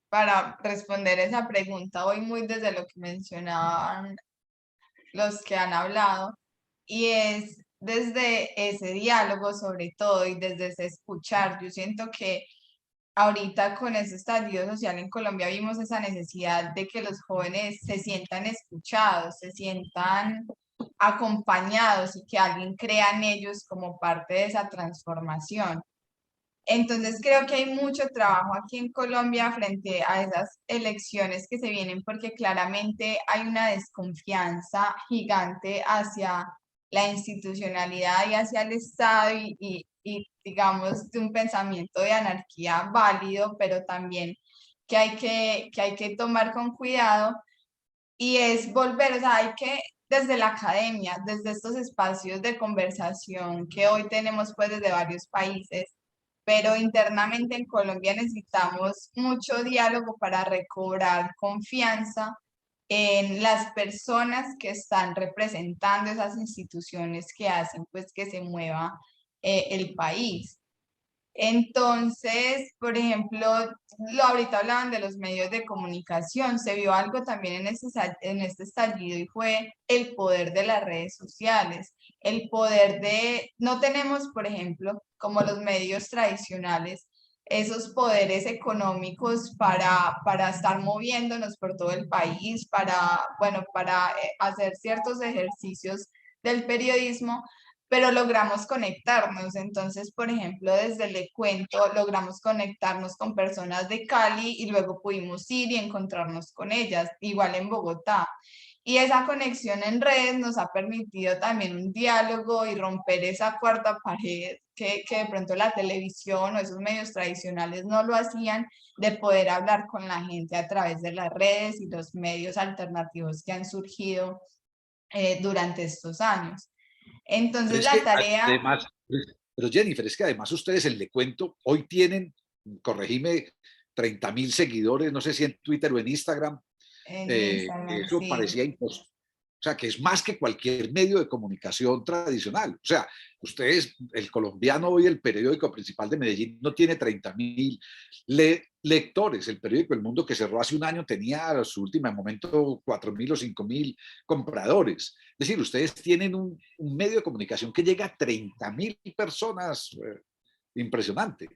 para responder esa pregunta, voy muy desde lo que mencionaban los que han hablado, y es desde ese diálogo sobre todo y desde ese escuchar. Yo siento que ahorita con ese estallido social en Colombia vimos esa necesidad de que los jóvenes se sientan escuchados, se sientan acompañados y que alguien crea en ellos como parte de esa transformación. Entonces creo que hay mucho trabajo aquí en Colombia frente a esas elecciones que se vienen, porque claramente hay una desconfianza gigante hacia la institucionalidad y hacia el Estado y digamos de un pensamiento de anarquía válido, pero también que hay que tomar con cuidado, y es volver, o sea, hay que desde la academia, desde estos espacios de conversación que hoy tenemos pues desde varios países, pero internamente en Colombia necesitamos mucho diálogo para recobrar confianza en las personas que están representando esas instituciones que hacen pues que se mueva el país. Entonces, por ejemplo, ahorita hablaban de los medios de comunicación, se vio algo también en este estallido y fue el poder de las redes sociales, el poder de, no tenemos, por ejemplo, como los medios tradicionales, esos poderes económicos para estar moviéndonos por todo el país, bueno, para hacer ciertos ejercicios del periodismo, pero logramos conectarnos. Entonces, por ejemplo, desde Le Cuento logramos conectarnos con personas de Cali y luego pudimos ir y encontrarnos con ellas, igual en Bogotá. Y esa conexión en redes nos ha permitido también un diálogo y romper esa cuarta pared que de pronto la televisión o esos medios tradicionales no lo hacían, de poder hablar con la gente a través de las redes y los medios alternativos que han surgido durante estos años. Entonces la tarea... Además, pero Jennifer, es que además ustedes en Le Cuento hoy tienen, corregime, 30.000 seguidores, no sé si en Twitter o en Instagram. Eso sí. parecía imposible. O sea, que es más que cualquier medio de comunicación tradicional. O sea, ustedes, el Colombiano hoy, el periódico principal de Medellín, no tiene 30.000 lectores. El periódico El Mundo, que cerró hace un año, tenía a su último momento 4.000 o 5.000 compradores. Es decir, ustedes tienen un medio de comunicación que llega a 30.000 personas. Impresionante.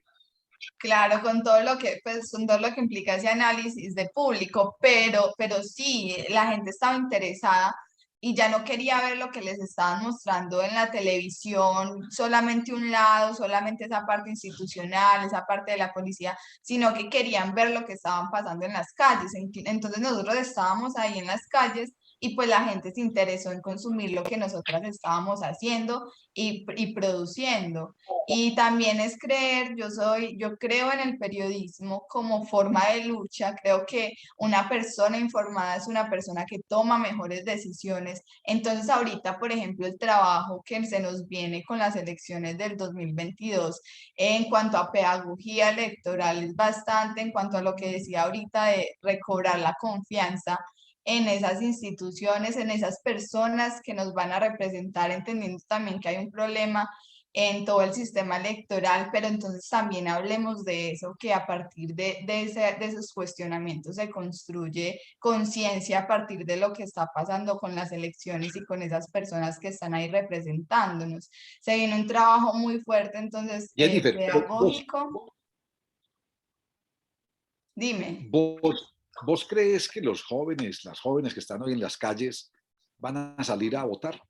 Claro, con todo lo que, pues, con todo lo que implica ese análisis de público, pero sí, la gente estaba interesada y ya no quería ver lo que les estaban mostrando en la televisión, solamente un lado, solamente esa parte institucional, esa parte de la policía, sino que querían ver lo que estaban pasando en las calles. Entonces nosotros estábamos ahí en las calles y pues la gente se interesó en consumir lo que nosotras estábamos haciendo y produciendo. Y también es creer, yo creo en el periodismo como forma de lucha. Creo que una persona informada es una persona que toma mejores decisiones. Entonces ahorita, por ejemplo, el trabajo que se nos viene con las elecciones del 2022 en cuanto a pedagogía electoral es bastante, en cuanto a lo que decía ahorita de recobrar la confianza en esas instituciones, en esas personas que nos van a representar, entendiendo también que hay un problema en todo el sistema electoral, pero entonces también hablemos de eso, que a partir de esos cuestionamientos se construye conciencia a partir de lo que está pasando con las elecciones y con esas personas que están ahí representándonos. Se viene un trabajo muy fuerte, entonces, Jennifer, pedagógico. Dime. ¿Vos crees que los jóvenes, las jóvenes que están hoy en las calles, van a salir a votar?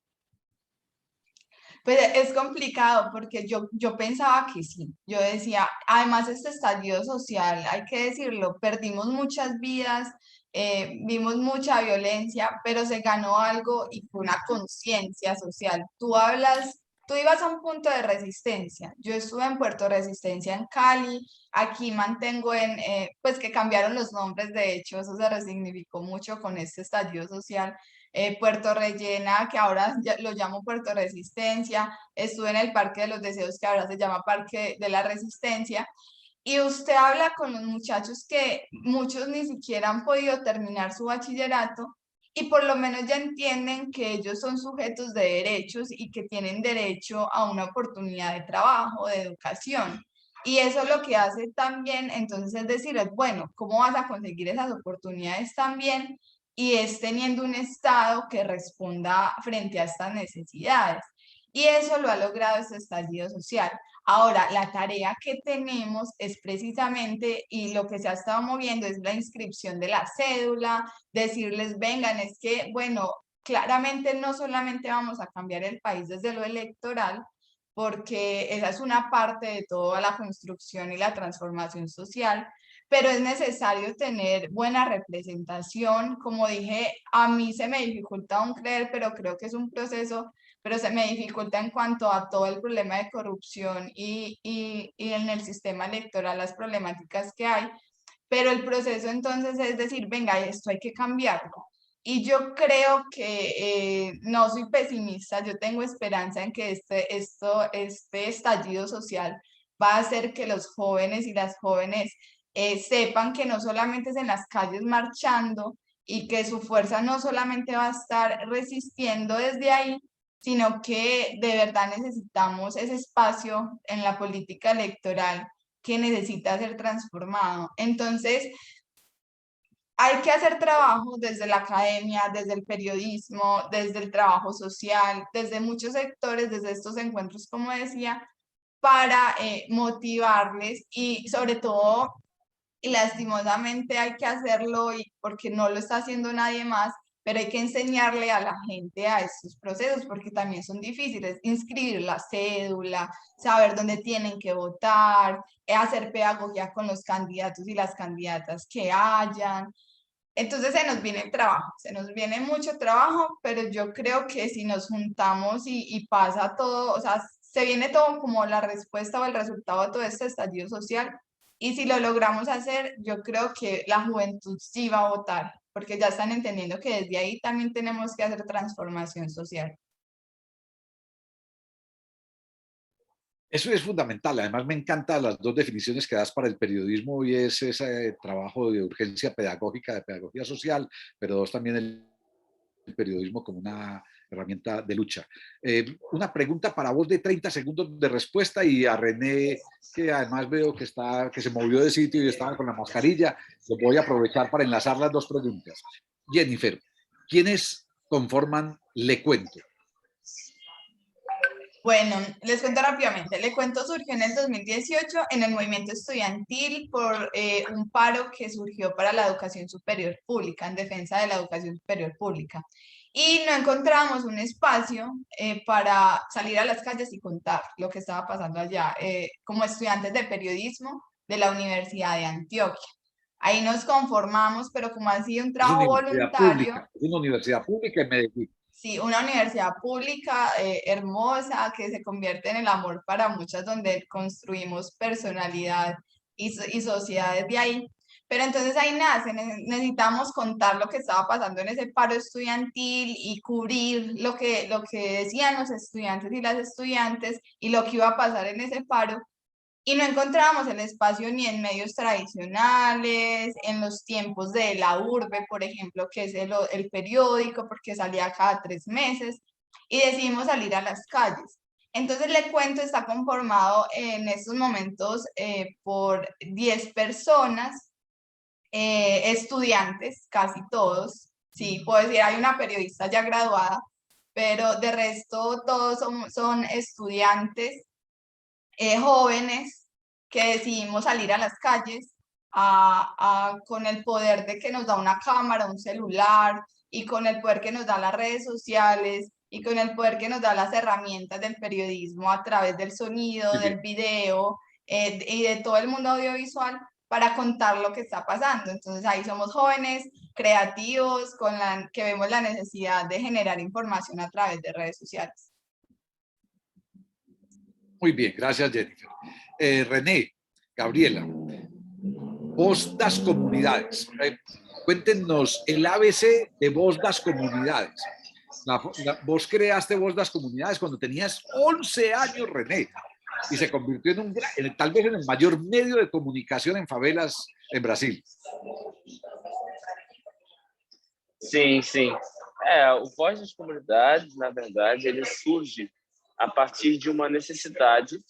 Pues es complicado porque yo pensaba que sí. Yo decía, además este estallido social, hay que decirlo, perdimos muchas vidas vimos mucha violencia, pero se ganó algo y fue una conciencia social. Tú ibas a un punto de resistencia. Yo estuve en Puerto Resistencia en Cali, aquí mantengo pues que cambiaron los nombres, de hecho, eso se resignificó mucho con este estallido social. Puerto Rellena, que ahora lo llamo Puerto Resistencia, estuve en el Parque de los Deseos, que ahora se llama Parque de la Resistencia, y usted habla con los muchachos que muchos ni siquiera han podido terminar su bachillerato y por lo menos ya entienden que ellos son sujetos de derechos y que tienen derecho a una oportunidad de trabajo, de educación. Y eso lo que hace también, entonces, es decirles, bueno, ¿cómo vas a conseguir esas oportunidades también? Y es teniendo un Estado que responda frente a estas necesidades. Y eso lo ha logrado este estallido social. Ahora, la tarea que tenemos es precisamente, y lo que se ha estado moviendo es la inscripción de la cédula, decirles, vengan, es que, bueno, claramente no solamente vamos a cambiar el país desde lo electoral, porque esa es una parte de toda la construcción y la transformación social, pero es necesario tener buena representación. Como dije, a mí se me dificulta aún creer, pero creo que es un proceso, pero se me dificulta en cuanto a todo el problema de corrupción y en el sistema electoral las problemáticas que hay, pero el proceso entonces es decir, venga, esto hay que cambiarlo. Y yo creo que no soy pesimista, yo tengo esperanza en que este estallido social va a hacer que los jóvenes y las jóvenes sepan que no solamente es en las calles marchando y que su fuerza no solamente va a estar resistiendo desde ahí, sino que de verdad necesitamos ese espacio en la política electoral que necesita ser transformado. Entonces, hay que hacer trabajo desde la academia, desde el periodismo, desde el trabajo social, desde muchos sectores, desde estos encuentros, como decía, para motivarles y sobre todo, y lastimosamente hay que hacerlo porque no lo está haciendo nadie más, pero hay que enseñarle a la gente a estos procesos porque también son difíciles. Inscribir la cédula, saber dónde tienen que votar, hacer pedagogía con los candidatos y las candidatas que hayan. Entonces se nos viene trabajo, se nos viene mucho trabajo, pero yo creo que si nos juntamos y pasa todo, o sea, se viene todo como la respuesta o el resultado de todo este estallido social, y si lo logramos hacer, yo creo que la juventud sí va a votar, porque ya están entendiendo que desde ahí también tenemos que hacer transformación social. Eso es fundamental. Además, me encantan las dos definiciones que das para el periodismo y es ese trabajo de urgencia pedagógica, de pedagogía social, pero dos, también el periodismo como una herramienta de lucha. Una pregunta para vos de 30 segundos de respuesta y a René, que además veo que se movió de sitio y estaba con la mascarilla, lo voy a aprovechar para enlazar las dos preguntas. Jennifer, ¿quiénes conforman Le Cuento? Bueno, les cuento rápidamente. Le Cuento surgió en el 2018 en el movimiento estudiantil por un paro que surgió para la educación superior pública, en defensa de la educación superior pública. Y no encontramos un espacio para salir a las calles y contar lo que estaba pasando allá, como estudiantes de periodismo de la Universidad de Antioquia. Ahí nos conformamos, pero como ha sido un trabajo voluntario. Es una universidad pública en Medellín. Sí, una universidad pública hermosa que se convierte en el amor para muchas, donde construimos personalidad y sociedades de ahí. Pero entonces ahí nace, necesitamos contar lo que estaba pasando en ese paro estudiantil y cubrir lo que decían los estudiantes y las estudiantes y lo que iba a pasar en ese paro. Y no encontrábamos el espacio ni en medios tradicionales, en los tiempos de la urbe, por ejemplo, que es el periódico, porque salía cada 3 meses, y decidimos salir a las calles. Entonces, Le Cuento está conformado en estos momentos por 10 personas, estudiantes, casi todos, sí, puedo decir, hay una periodista ya graduada, pero de resto todos son estudiantes, jóvenes que decidimos salir a las calles con el poder de que nos da una cámara, un celular, y con el poder que nos da las redes sociales, y con el poder que nos da las herramientas del periodismo a través del sonido, del video y de todo el mundo audiovisual, para contar lo que está pasando. Entonces ahí somos jóvenes, creativos, que vemos la necesidad de generar información a través de redes sociales. Muy bien, gracias Jennifer. René, Gabriela, Voz das Comunidades. Cuéntenos el ABC de Voz das Comunidades. Vos creaste Voz das Comunidades cuando tenías 11 años, René, y se convirtió tal vez en el mayor medio de comunicación en favelas en Brasil. Sim, sim. O Voz das Comunidades, na verdade, ele surge a partir de uma necessidade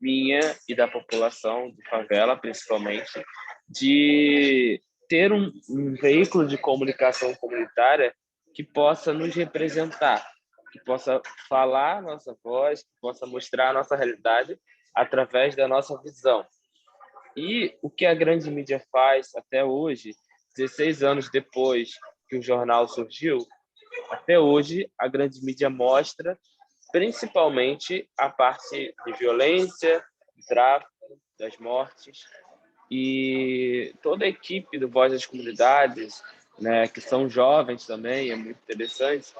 minha e da população de favela, principalmente, de ter um veículo de comunicação comunitária que possa nos representar, que possa falar a nossa voz, que possa mostrar a nossa realidade através da nossa visão. E o que a grande mídia faz até hoje, 16 anos depois que o jornal surgiu, até hoje a grande mídia mostra principalmente a parte de violência, do tráfico, das mortes, e toda a equipe do Voz das Comunidades, né, que são jovens também, é muito interessante,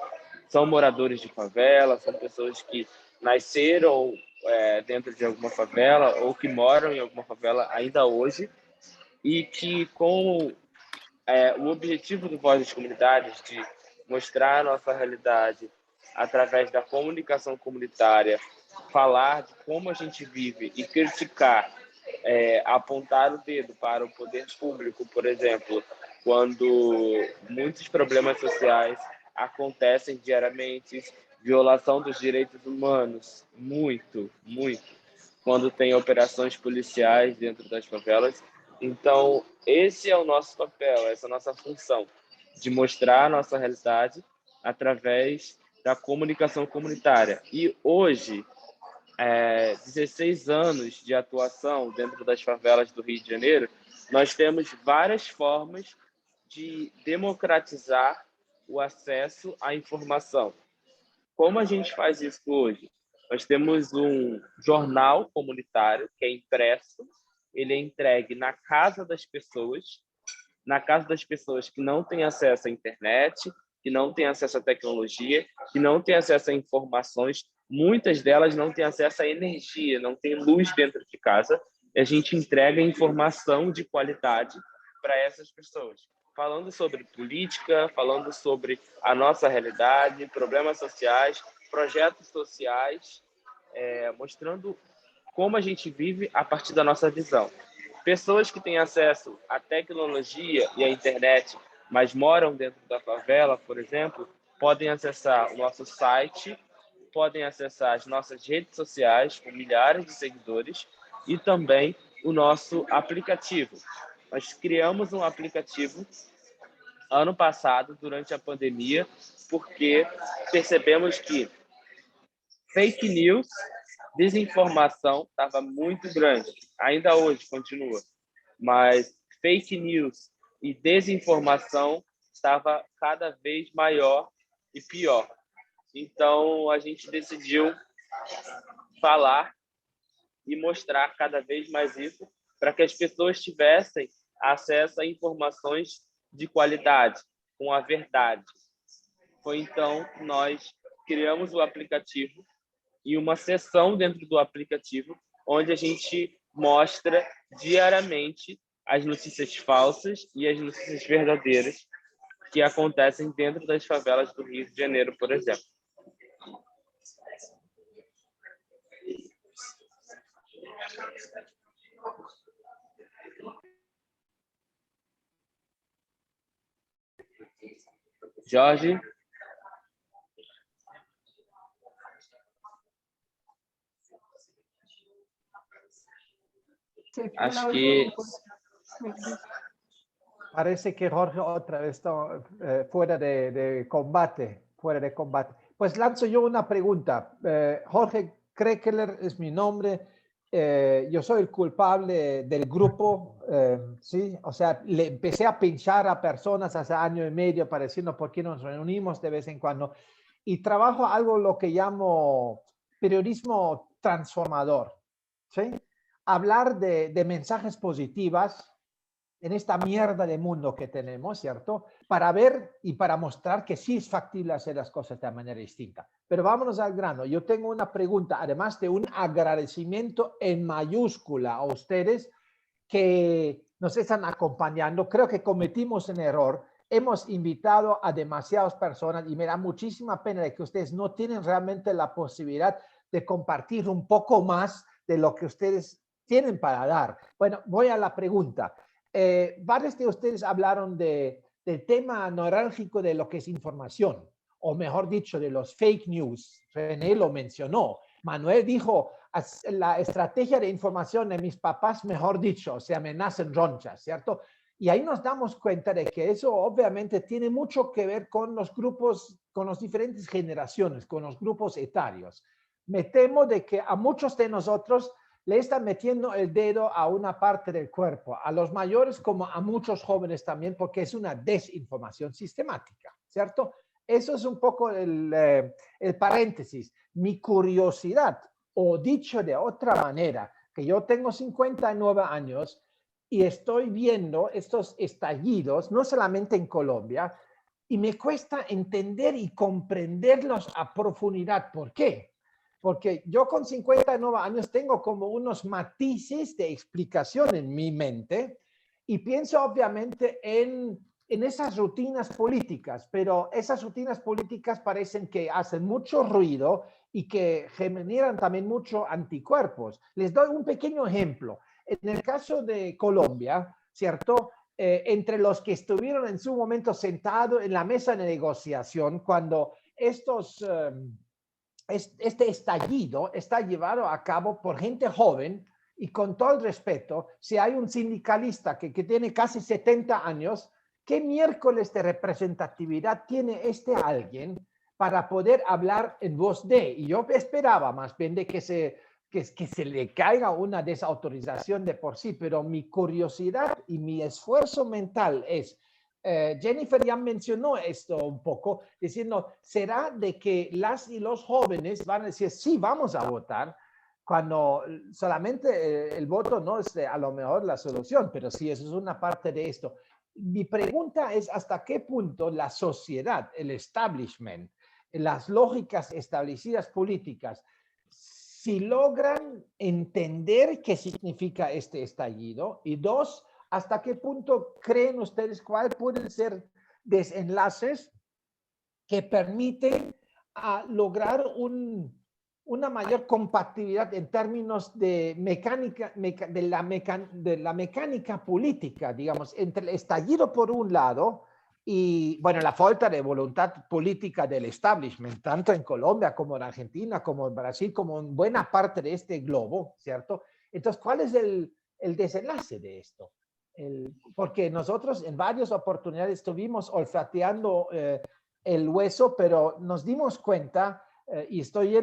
são moradores de favela, são pessoas que nasceram dentro de alguma favela ou que moram em alguma favela ainda hoje, e que com o objetivo do Voz das Comunidades de mostrar a nossa realidade através da comunicação comunitária, falar de como a gente vive e criticar, apontar o dedo para o poder público, por exemplo, quando muitos problemas sociais acontecem diariamente, violação dos direitos humanos, muito, quando tem operações policiais dentro das favelas. Então, esse é o nosso papel, essa é a nossa função, de mostrar a nossa realidade através da comunicação comunitária. E hoje, 16 anos de atuação dentro das favelas do Rio de Janeiro, nós temos várias formas de democratizar o acesso à informação. Como a gente faz isso hoje? Nós temos um jornal comunitário que é impresso, ele é entregue na casa das pessoas que não têm acesso à internet, que não têm acesso à tecnologia, que não têm acesso a informações, muitas delas não têm acesso à energia, não tem luz dentro de casa, e a gente entrega informação de qualidade para essas pessoas, falando sobre política, falando sobre a nossa realidade, problemas sociais, projetos sociais, mostrando como a gente vive a partir da nossa visão. Pessoas que têm acesso à tecnologia e à internet, mas moram dentro da favela, por exemplo, podem acessar o nosso site, podem acessar as nossas redes sociais com milhares de seguidores e também o nosso aplicativo. Nós criamos um aplicativo ano passado, durante a pandemia, porque percebemos que fake news, desinformação estava muito grande. Ainda hoje continua, mas fake news e desinformação estava cada vez maior e pior. Então, a gente decidiu falar e mostrar cada vez mais isso para que as pessoas tivessem acesso a informações de qualidade, com a verdade. Foi então que nós criamos o aplicativo e uma seção dentro do aplicativo onde a gente mostra diariamente as notícias falsas e as notícias verdadeiras que acontecem dentro das favelas do Rio de Janeiro, por exemplo. Jorge? Acho que... Parece que Jorge otra vez está fuera de combate, Pues lanzo yo una pregunta. Jorge Krekeler es mi nombre. Yo soy el culpable del grupo, ¿sí? O sea, le empecé a pinchar a personas hace año y medio para decirnos por qué nos reunimos de vez en cuando. Y trabajo algo lo que llamo periodismo transformador, ¿sí? hablar de mensajes positivas en esta mierda de mundo que tenemos, ¿cierto? Para ver y para mostrar que sí es factible hacer las cosas de manera distinta. Pero vámonos al grano. Yo tengo una pregunta, además de un agradecimiento en mayúscula a ustedes que nos están acompañando. Creo que cometimos un error. Hemos invitado a demasiadas personas y me da muchísima pena de que ustedes no tienen realmente la posibilidad de compartir un poco más de lo que ustedes tienen para dar. Bueno, voy a la pregunta. Varios de ustedes hablaron del tema neurálgico de lo que es información, o mejor dicho, de los fake news. René lo mencionó. Manuel dijo, la estrategia de información de mis papás, mejor dicho, se amenazan ronchas, ¿cierto? Y ahí nos damos cuenta de que eso obviamente tiene mucho que ver con los grupos, con las diferentes generaciones, con los grupos etarios. Me temo de que a muchos de nosotros le están metiendo el dedo a una parte del cuerpo, a los mayores como a muchos jóvenes también, porque es una desinformación sistemática, ¿cierto? Eso es un poco el paréntesis. Mi curiosidad, o dicho de otra manera, que yo tengo 59 años y estoy viendo estos estallidos, no solamente en Colombia, y me cuesta entender y comprenderlos a profundidad. ¿Por qué? Porque yo con 59 años tengo como unos matices de explicación en mi mente y pienso obviamente en esas rutinas políticas, pero esas rutinas políticas parecen que hacen mucho ruido y que generan también muchos anticuerpos. Les doy un pequeño ejemplo. En el caso de Colombia, ¿cierto? Entre los que estuvieron en su momento sentados en la mesa de negociación, cuando este estallido está llevado a cabo por gente joven y con todo el respeto, si hay un sindicalista que tiene casi 70 años, ¿qué miércoles de representatividad tiene alguien para poder hablar en voz de? Y yo esperaba más bien de que se le caiga una desautorización de por sí, pero mi curiosidad y mi esfuerzo mental es, Jennifer ya mencionó esto un poco, diciendo, ¿será de que las y los jóvenes van a decir, sí, vamos a votar, cuando solamente el voto no es a lo mejor la solución, pero sí, eso es una parte de esto? Mi pregunta es, ¿hasta qué punto la sociedad, el establishment, las lógicas establecidas políticas, si logran entender qué significa este estallido? Y dos, ¿hasta qué punto creen ustedes cuáles pueden ser desenlaces que permiten lograr una mayor compatibilidad en términos de mecánica, de la mecánica política, digamos, entre el estallido por un lado y, bueno, la falta de voluntad política del establishment, tanto en Colombia como en Argentina, como en Brasil, como en buena parte de este globo, ¿cierto? Entonces, ¿cuál es el desenlace de esto? Porque nosotros en varias oportunidades estuvimos olfateando el hueso, pero nos dimos cuenta, y estoy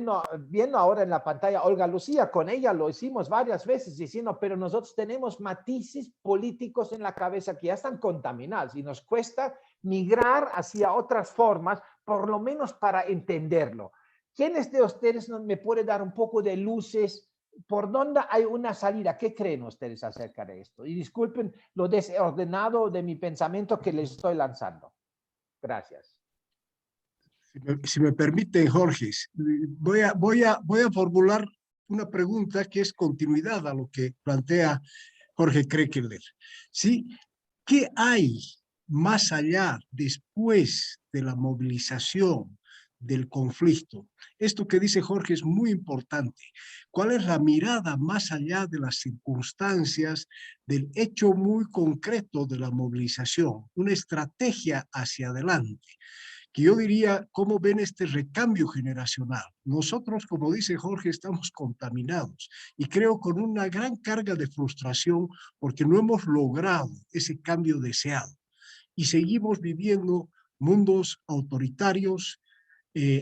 viendo ahora en la pantalla a Olga Lucía, con ella lo hicimos varias veces diciendo, pero nosotros tenemos matices políticos en la cabeza que ya están contaminados y nos cuesta migrar hacia otras formas, por lo menos para entenderlo. ¿Quiénes de ustedes me puede dar un poco de luces? ¿Por dónde hay una salida? ¿Qué creen ustedes acerca de esto? Y disculpen lo desordenado de mi pensamiento que les estoy lanzando. Gracias. Si me permiten, Jorge, voy a formular una pregunta que es continuidad a lo que plantea Jorge Krekeler. ¿Sí? ¿Qué hay más allá, después de la movilización, del conflicto? Esto que dice Jorge es muy importante. ¿Cuál es la mirada más allá de las circunstancias, del hecho muy concreto de la movilización? Una estrategia hacia adelante. Que yo diría, ¿cómo ven este recambio generacional? Nosotros, como dice Jorge, estamos contaminados y creo con una gran carga de frustración porque no hemos logrado ese cambio deseado y seguimos viviendo mundos autoritarios,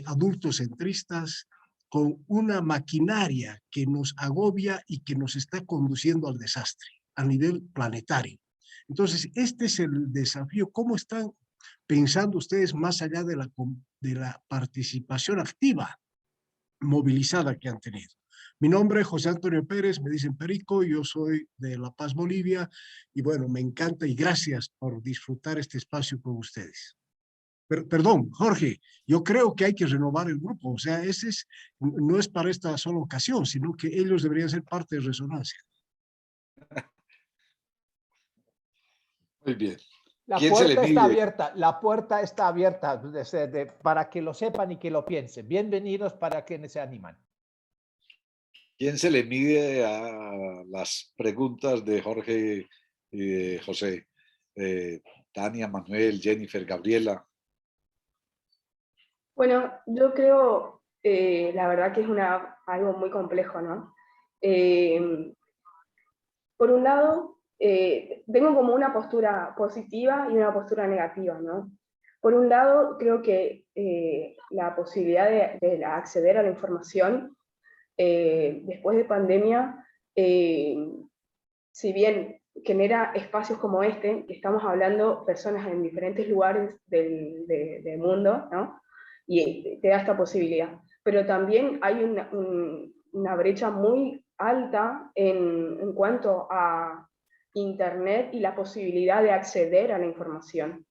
adultocentristas, con una maquinaria que nos agobia y que nos está conduciendo al desastre a nivel planetario. Entonces, este es el desafío. ¿Cómo están pensando ustedes más allá de la participación activa, movilizada que han tenido? Mi nombre es José Antonio Pérez, me dicen Perico, yo soy de La Paz, Bolivia, y bueno, me encanta y gracias por disfrutar este espacio con ustedes. Perdón, Jorge, yo creo que hay que renovar el grupo, o sea, no es para esta sola ocasión, sino que ellos deberían ser parte de Resonancia. Muy bien. La ¿Quién se le puerta está mide? abierta, la puerta está abierta para que lo sepan y que lo piensen. Bienvenidos para quienes se animan. ¿Quién se le mide a las preguntas de Jorge y de José? Tania, Manuel, Jennifer, Gabriela. Bueno, yo creo, la verdad que es algo muy complejo, ¿no? Por un lado, tengo como una postura positiva y una postura negativa, ¿no? Por un lado, creo que la posibilidad de acceder a la información después de pandemia, si bien genera espacios como este, que estamos hablando personas en diferentes lugares del mundo, ¿no? Y te da esta posibilidad. Pero también hay una brecha muy alta en cuanto a Internet y la posibilidad de acceder a la información.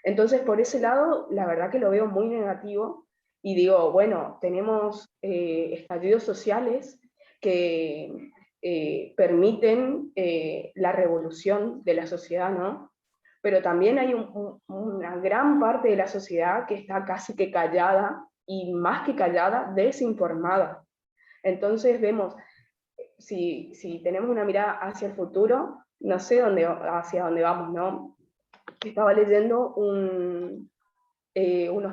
Entonces, por ese lado, la verdad que lo veo muy negativo y digo, bueno, tenemos estallidos sociales que permiten la revolución de la sociedad, ¿no? Pero también hay una gran parte de la sociedad que está casi que callada y más que callada, desinformada. Entonces vemos, si tenemos una mirada hacia el futuro, no sé hacia dónde vamos, ¿no? Estaba leyendo unos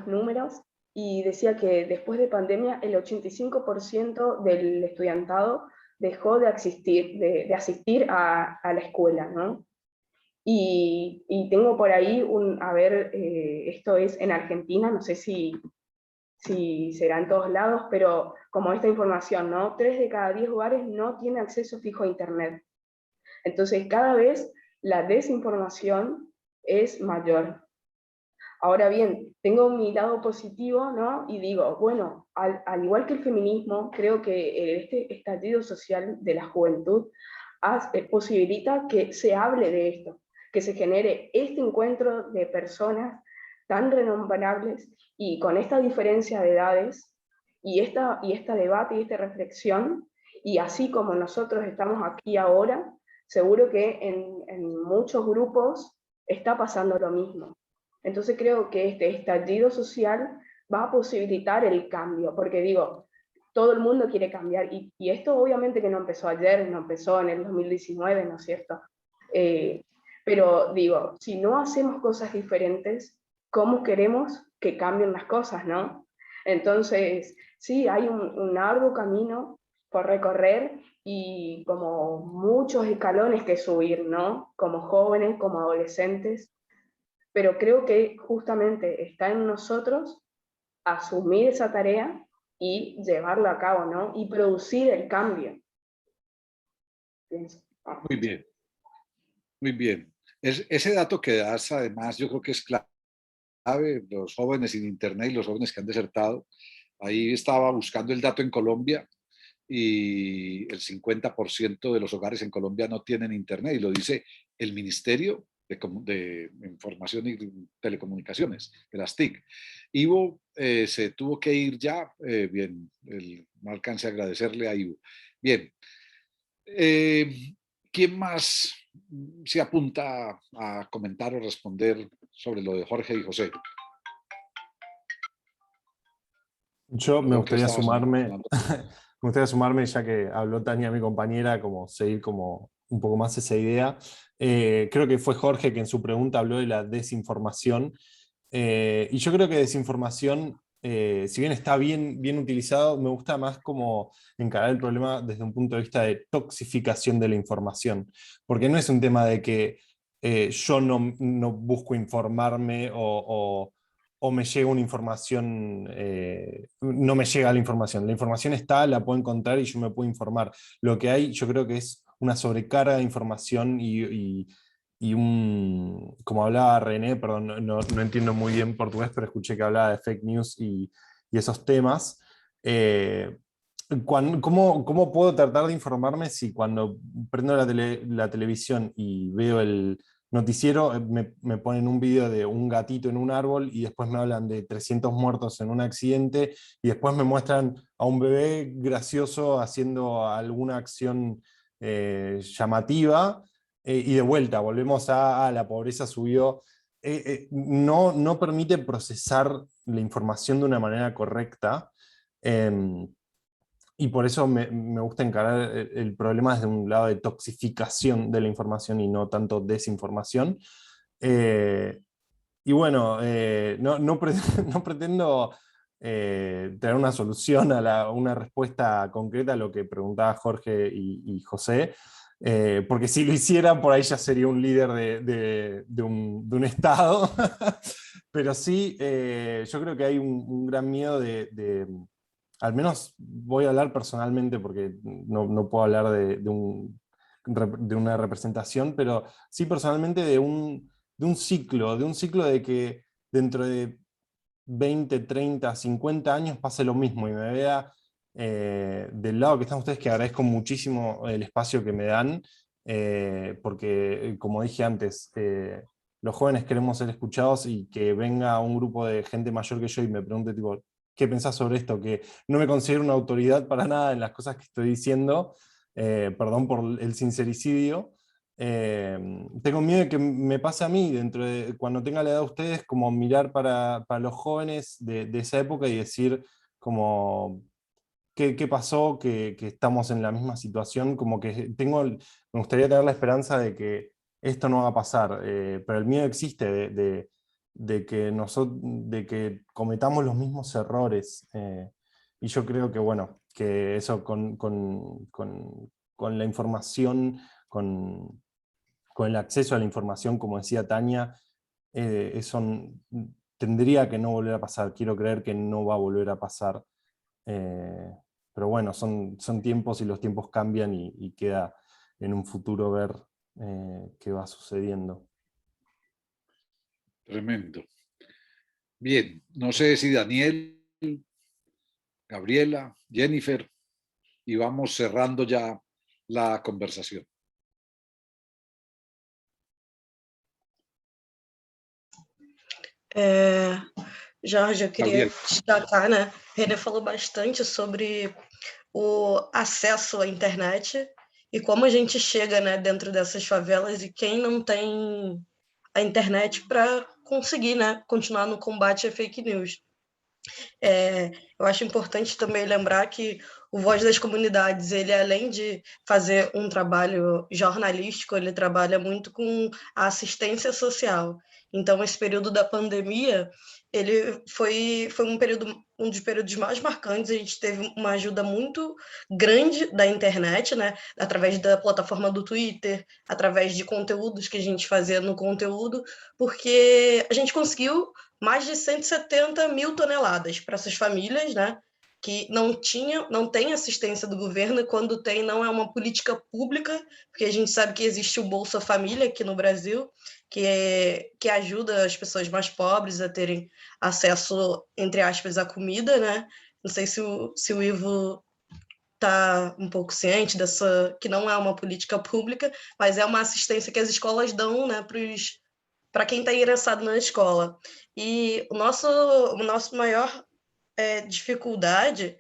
números y decía que después de pandemia el 85% del estudiantado dejó de asistir a la escuela, ¿no? Y tengo por ahí esto es en Argentina, no sé si será en todos lados, pero como esta información, ¿no? 3 de cada 10 hogares no tienen acceso fijo a Internet. Entonces cada vez la desinformación es mayor. Ahora bien, tengo mi lado positivo, ¿no? Y digo, bueno, al igual que el feminismo, creo que este estallido social de la juventud posibilita que se hable de esto, que se genere este encuentro de personas tan renombrables y con esta diferencia de edades y esta debate y esta reflexión, y así como nosotros estamos aquí ahora, seguro que en muchos grupos está pasando lo mismo. Entonces creo que este estallido social va a posibilitar el cambio, porque digo, todo el mundo quiere cambiar, y esto obviamente que no empezó ayer, no empezó en el 2019, ¿no es cierto? Pero digo, si no hacemos cosas diferentes, ¿cómo queremos que cambien las cosas, no? Entonces, sí, hay un arduo camino por recorrer y como muchos escalones que subir, ¿no? Como jóvenes, como adolescentes, pero creo que justamente está en nosotros asumir esa tarea y llevarla a cabo, ¿no? Y producir el cambio. Muy bien, muy bien. Ese dato que das, además, yo creo que es clave, los jóvenes sin Internet y los jóvenes que han desertado. Ahí estaba buscando el dato en Colombia y el 50% de los hogares en Colombia no tienen Internet, y lo dice el Ministerio de Información y Telecomunicaciones, de las TIC. Ivo se tuvo que ir ya, bien, no alcancé a agradecerle a Ivo. Bien, ¿quién más se apunta a comentar o responder sobre lo de Jorge y José? Yo me gustaría sumarme, sonando. me gustaría sumarme, ya que habló Tania, mi compañera, como seguir como un poco más esa idea. Creo que fue Jorge que en su pregunta habló de la desinformación. Y yo creo que desinformación, si bien está bien utilizado, me gusta más como encarar el problema desde un punto de vista de toxificación de la información. Porque no es un tema de que yo no busco informarme o me llega una información, no me llega la información está, la puedo encontrar y yo me puedo informar. Lo que hay, yo creo que es una sobrecarga de información y como hablaba René, perdón, no entiendo muy bien portugués, pero escuché que hablaba de fake news y esos temas. ¿Cómo puedo tratar de informarme si cuando prendo la televisión y veo el noticiero me ponen un video de un gatito en un árbol y después me hablan de 300 muertos en un accidente y después me muestran a un bebé gracioso haciendo alguna acción llamativa y de vuelta volvemos a la pobreza subió? No permite procesar la información de una manera correcta. Y por eso me gusta encarar el problema desde un lado de toxificación de la información y no tanto desinformación. Y bueno, no pretendo tener una solución una respuesta concreta a lo que preguntaba Jorge y José, porque si lo hicieran por ahí ya sería un líder de un Estado. Pero sí, yo creo que hay un gran miedo al menos voy a hablar personalmente porque no puedo hablar de una representación, pero sí personalmente de un ciclo de que dentro de 20, 30, 50 años pase lo mismo y me vea del lado que están ustedes, que agradezco muchísimo el espacio que me dan, porque como dije antes, los jóvenes queremos ser escuchados y que venga un grupo de gente mayor que yo y me pregunte tipo, ¿qué pensás sobre esto? Que no me considero una autoridad para nada en las cosas que estoy diciendo, perdón por el sincericidio. Tengo miedo de que me pase a mí, cuando tenga la edad de ustedes, como mirar para los jóvenes de esa época y decir como, ¿qué pasó? Que estamos en la misma situación, como que me gustaría tener la esperanza de que esto no va a pasar, pero el miedo existe de que cometamos los mismos errores. Y yo creo que, bueno, que eso con la información, con el acceso a la información, como decía Tania, eso tendría que no volver a pasar. Quiero creer que no va a volver a pasar. Pero bueno, son tiempos y los tiempos cambian y queda en un futuro ver qué va sucediendo. Tremendo. Bien, no sé si Daniel, Gabriela, Jennifer, y vamos cerrando ya la conversación. Jorge, eu queria Gabriel. destacar, né? René falou bastante sobre o acesso à internet e como a gente chega, né, dentro dessas favelas e quem não tem a internet para conseguir, né, continuar no combate a fake news. Eu acho importante também lembrar que o Voz das Comunidades, ele além de fazer um trabalho jornalístico, ele trabalha muito com a assistência social. Então, esse período da pandemia, ele foi um dos períodos mais marcantes. A gente teve uma ajuda muito grande da internet, né? Através da plataforma do Twitter, através de conteúdos que a gente fazia no conteúdo, porque a gente conseguiu mais de 170 mil toneladas para essas famílias, né, que não tem assistência do governo, e quando tem, não é uma política pública, porque a gente sabe que existe o Bolsa Família aqui no Brasil, que ajuda as pessoas mais pobres a terem acesso, entre aspas, à comida, né? Não sei se o Ivo está um pouco ciente que não é uma política pública, mas é uma assistência que as escolas dão, né, para quem está ingressado na escola. E o nosso maior dificuldade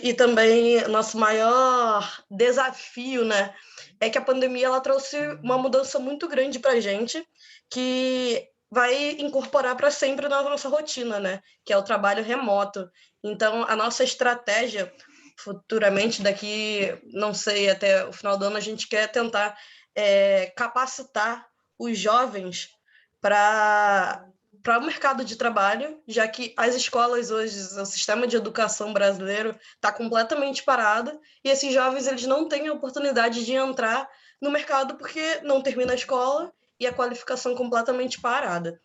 e também nosso maior desafio, né, é que a pandemia ela trouxe uma mudança muito grande para a gente, que vai incorporar para sempre na nossa rotina, né, que é o trabalho remoto. Então, a nossa estratégia, futuramente, daqui, não sei, até o final do ano, a gente quer tentar capacitar os jovens para o mercado de trabalho, já que as escolas hoje, o sistema de educação brasileiro está completamente parado e esses jovens eles não têm a oportunidade de entrar no mercado porque não termina a escola e a qualificação completamente parada.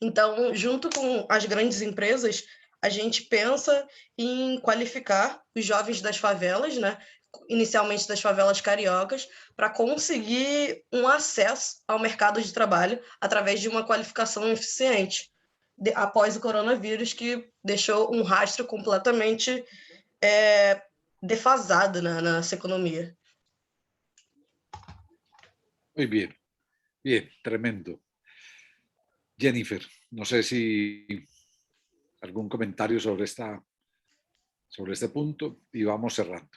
Então, junto com as grandes empresas, a gente pensa em qualificar os jovens das favelas, né? Inicialmente das favelas cariocas, para conseguir um acesso ao mercado de trabalho através de uma qualificação eficiente, após o coronavírus, que deixou um rastro completamente defasado na nossa economia. Muy bien, bien, tremendo. Jennifer, no sé si algún comentario sobre este punto y vamos cerrando.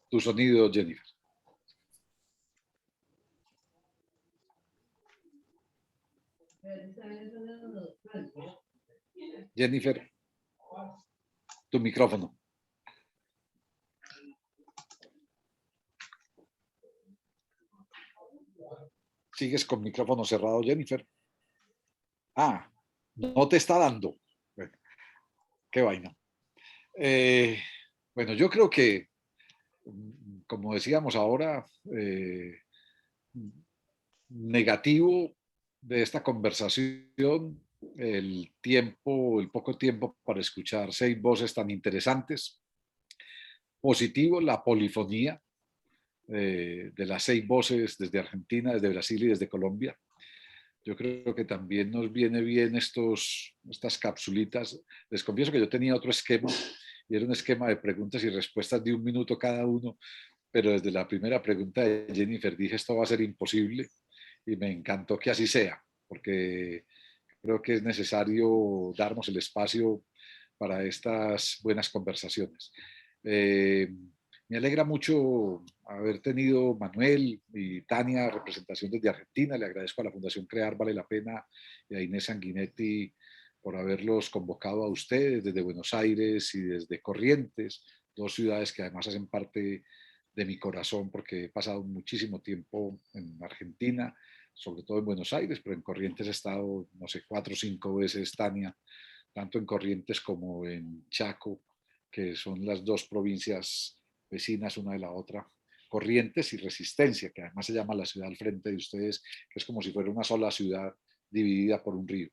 Tu sonido, Jennifer. Jennifer, tu micrófono. Sigues con micrófono cerrado, Jennifer. Ah, no te está dando. Bueno, qué vaina. Bueno, yo creo que, como decíamos ahora, negativo de esta conversación, el poco tiempo para escuchar 6 voces tan interesantes. Positivo, la polifonía de las 6 voces desde Argentina, desde Brasil y desde Colombia. Yo creo que también nos viene bien estas capsulitas. Les confieso que yo tenía otro esquema y era un esquema de preguntas y respuestas de 1 minuto cada uno, pero desde la primera pregunta de Jennifer dije esto va a ser imposible y me encantó que así sea, porque creo que es necesario darnos el espacio para estas buenas conversaciones. Me alegra mucho haber tenido Manuel y Tania representación desde Argentina. Le agradezco a la Fundación Crear Vale la Pena y a Inés Sanguinetti por haberlos convocado a ustedes desde Buenos Aires y desde Corrientes, 2 ciudades que además hacen parte de mi corazón porque he pasado muchísimo tiempo en Argentina, sobre todo en Buenos Aires, pero en Corrientes he estado, no sé, 4 o 5 veces, Tania, tanto en Corrientes como en Chaco, que son las 2 provincias vecinas una de la otra, Corrientes y Resistencia, que además se llama la ciudad al frente de ustedes, que es como si fuera una sola ciudad dividida por un río.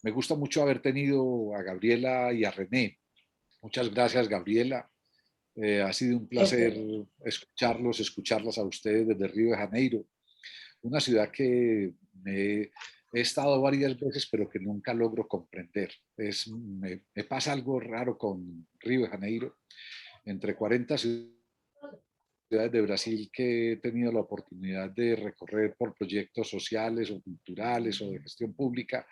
Me gusta mucho haber tenido a Gabriela y a René. Muchas gracias, Gabriela. Ha sido un placer escucharlas a ustedes desde Río de Janeiro, una ciudad que he estado varias veces, pero que nunca logro comprender. Me pasa algo raro con Río de Janeiro. Entre 40 ciudades de Brasil que he tenido la oportunidad de recorrer por proyectos sociales o culturales o de gestión pública,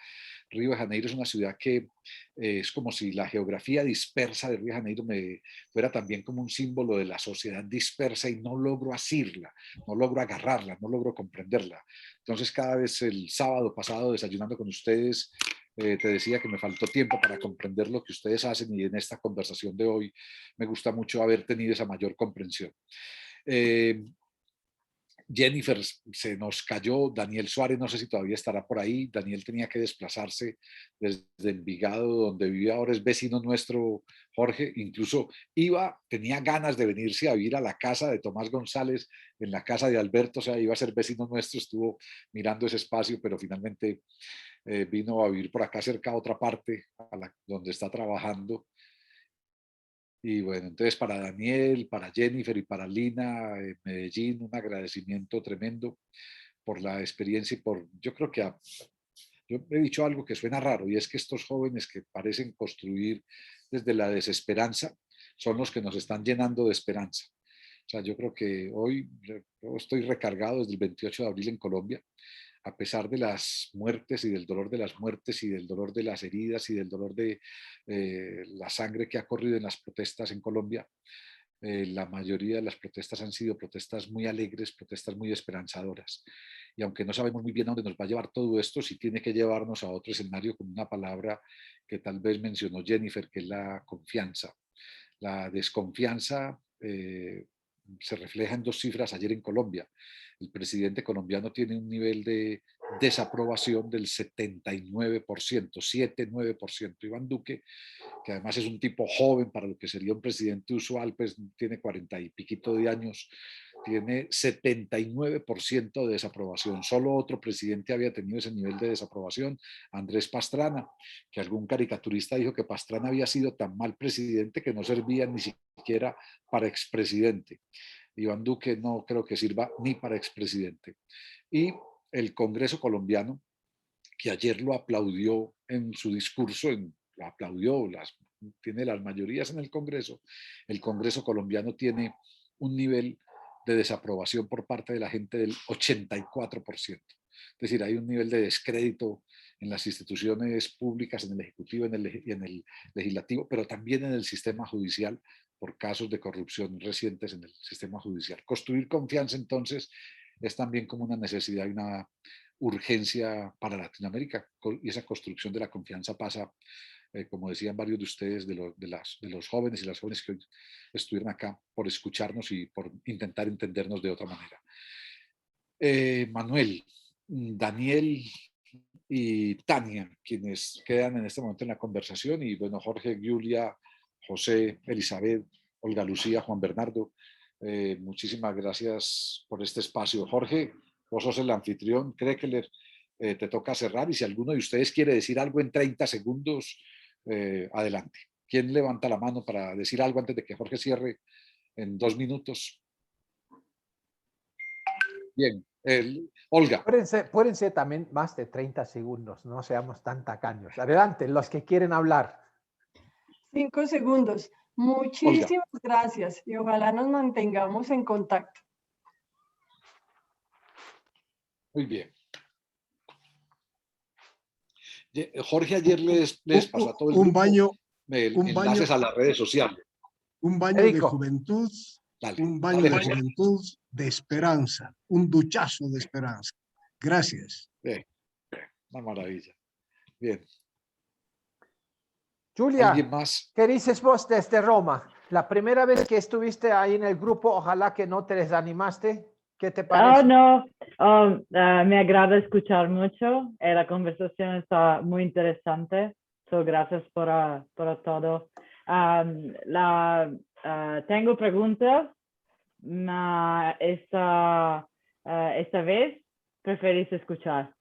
Río de Janeiro es una ciudad que es como si la geografía dispersa de Río de Janeiro me fuera también como un símbolo de la sociedad dispersa y no logro asirla, no logro agarrarla, no logro comprenderla. Entonces cada vez el sábado pasado desayunando con ustedes, te decía que me faltó tiempo para comprender lo que ustedes hacen y en esta conversación de hoy me gusta mucho haber tenido esa mayor comprensión. Jennifer se nos cayó, Daniel Suárez no sé si todavía estará por ahí, Daniel tenía que desplazarse desde Envigado, donde vive ahora, es vecino nuestro Jorge, incluso tenía ganas de venirse a vivir a la casa de Tomás González, en la casa de Alberto, o sea, iba a ser vecino nuestro, estuvo mirando ese espacio, pero finalmente vino a vivir por acá cerca a otra parte, donde está trabajando. Y bueno, entonces para Daniel, para Jennifer y para Lina en Medellín, un agradecimiento tremendo por la experiencia y yo creo que yo he dicho algo que suena raro y es que estos jóvenes que parecen construir desde la desesperanza son los que nos están llenando de esperanza. O sea, yo creo que hoy yo estoy recargado desde el 28 de abril en Colombia, a pesar de las muertes y del dolor de las muertes y del dolor de las heridas y del dolor de la sangre que ha corrido en las protestas en Colombia. La mayoría de las protestas han sido protestas muy alegres, protestas muy esperanzadoras. Y aunque no sabemos muy bien a dónde nos va a llevar todo esto, sí tiene que llevarnos a otro escenario con una palabra que tal vez mencionó Jennifer, que es la confianza. La desconfianza se refleja en 2 cifras ayer en Colombia. El presidente colombiano tiene un nivel de desaprobación del 79%, 7-9%. Iván Duque, que además es un tipo joven para lo que sería un presidente usual, pues tiene 40 y piquito de años, tiene 79% de desaprobación. Solo otro presidente había tenido ese nivel de desaprobación, Andrés Pastrana, que algún caricaturista dijo que Pastrana había sido tan mal presidente que no servía ni siquiera para expresidente. Iván Duque no creo que sirva ni para expresidente. Y el Congreso colombiano que ayer lo aplaudió en su discurso, lo aplaudió, tiene las mayorías en el Congreso colombiano tiene un nivel de desaprobación por parte de la gente del 84%. Es decir, hay un nivel de descrédito en las instituciones públicas, en el Ejecutivo y en el Legislativo, pero también en el sistema judicial por casos de corrupción recientes en el sistema judicial. Construir confianza, entonces, es también como una necesidad y una urgencia para Latinoamérica, y esa construcción de la confianza pasa, como decían varios de ustedes, de los jóvenes y las jóvenes que hoy estuvieron acá, por escucharnos y por intentar entendernos de otra manera. Manuel, Daniel y Tania, quienes quedan en este momento en la conversación, y bueno, Jorge, Giulia, José, Elizabeth, Olga Lucía, Juan Bernardo, muchísimas gracias por este espacio. Jorge, vos sos el anfitrión, Krekeler, te toca cerrar, y si alguno de ustedes quiere decir algo en 30 segundos, adelante. ¿Quién levanta la mano para decir algo antes de que Jorge cierre en 2 minutos? Bien, Olga. Pueden ser también más de 30 segundos, no seamos tan tacaños. Adelante, los que quieren hablar. 5 segundos. Muchísimas gracias y ojalá nos mantengamos en contacto. Muy bien. Jorge ayer les pasó a todo el grupo enlaces a las redes sociales. Un baño de juventud, un baño de juventud de esperanza, un duchazo de esperanza. Gracias. Bien, una maravilla. Bien. Giulia, ¿alguien más? ¿Qué dices vos desde Roma? La primera vez que estuviste ahí en el grupo, ojalá que no te desanimaste. ¿Qué te parece? No, me agrada escuchar mucho. La conversación está muy interesante. Gracias por todo. Tengo preguntas. Esta vez preferís escuchar.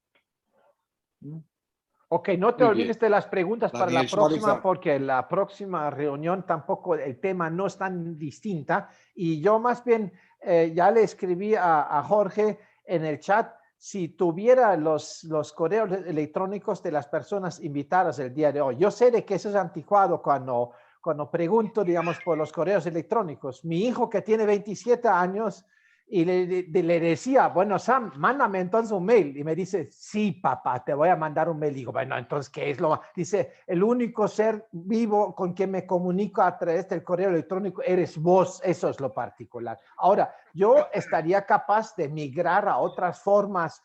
Ok, no te olvides de las preguntas para la próxima, porque la próxima reunión tampoco el tema no es tan distinta. Y yo más bien ya le escribí a Jorge en el chat si tuviera los correos electrónicos de las personas invitadas el día de hoy. Yo sé de que eso es anticuado cuando pregunto, digamos, por los correos electrónicos. Mi hijo, que tiene 27 años, y le decía, bueno, Sam, mándame entonces un mail. Y me dice, sí, papá, te voy a mandar un mail. Digo, bueno, entonces, ¿qué es lo? Dice, el único ser vivo con quien me comunico a través del correo electrónico eres vos. Eso es lo particular. Ahora, yo estaría capaz de migrar a otras formas,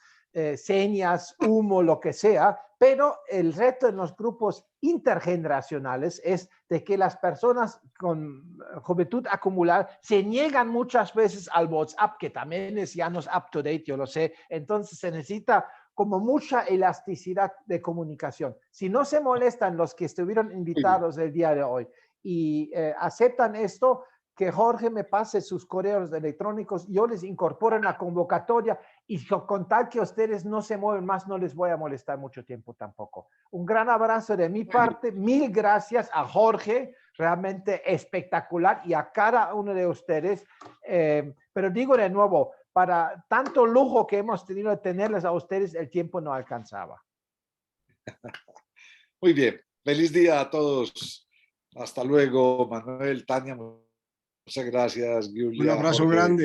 señas, humo, lo que sea, pero el reto en los grupos intergeneracionales es de que las personas con juventud acumulada se niegan muchas veces al WhatsApp, que también ya no es up to date, yo lo sé. Entonces se necesita como mucha elasticidad de comunicación. Si no se molestan los que estuvieron invitados el día de hoy y aceptan esto, que Jorge me pase sus correos electrónicos, yo les incorporo en la convocatoria, y con tal que ustedes no se mueven más, no les voy a molestar mucho tiempo tampoco. Un gran abrazo de mi parte, 1000 gracias a Jorge, realmente espectacular, y a cada uno de ustedes. Pero digo de nuevo, para tanto lujo que hemos tenido de tenerles a ustedes, el tiempo no alcanzaba. Muy bien, feliz día a todos. Hasta luego, Manuel, Tania. Muchas gracias, Giulia. Un abrazo Jorge. grande.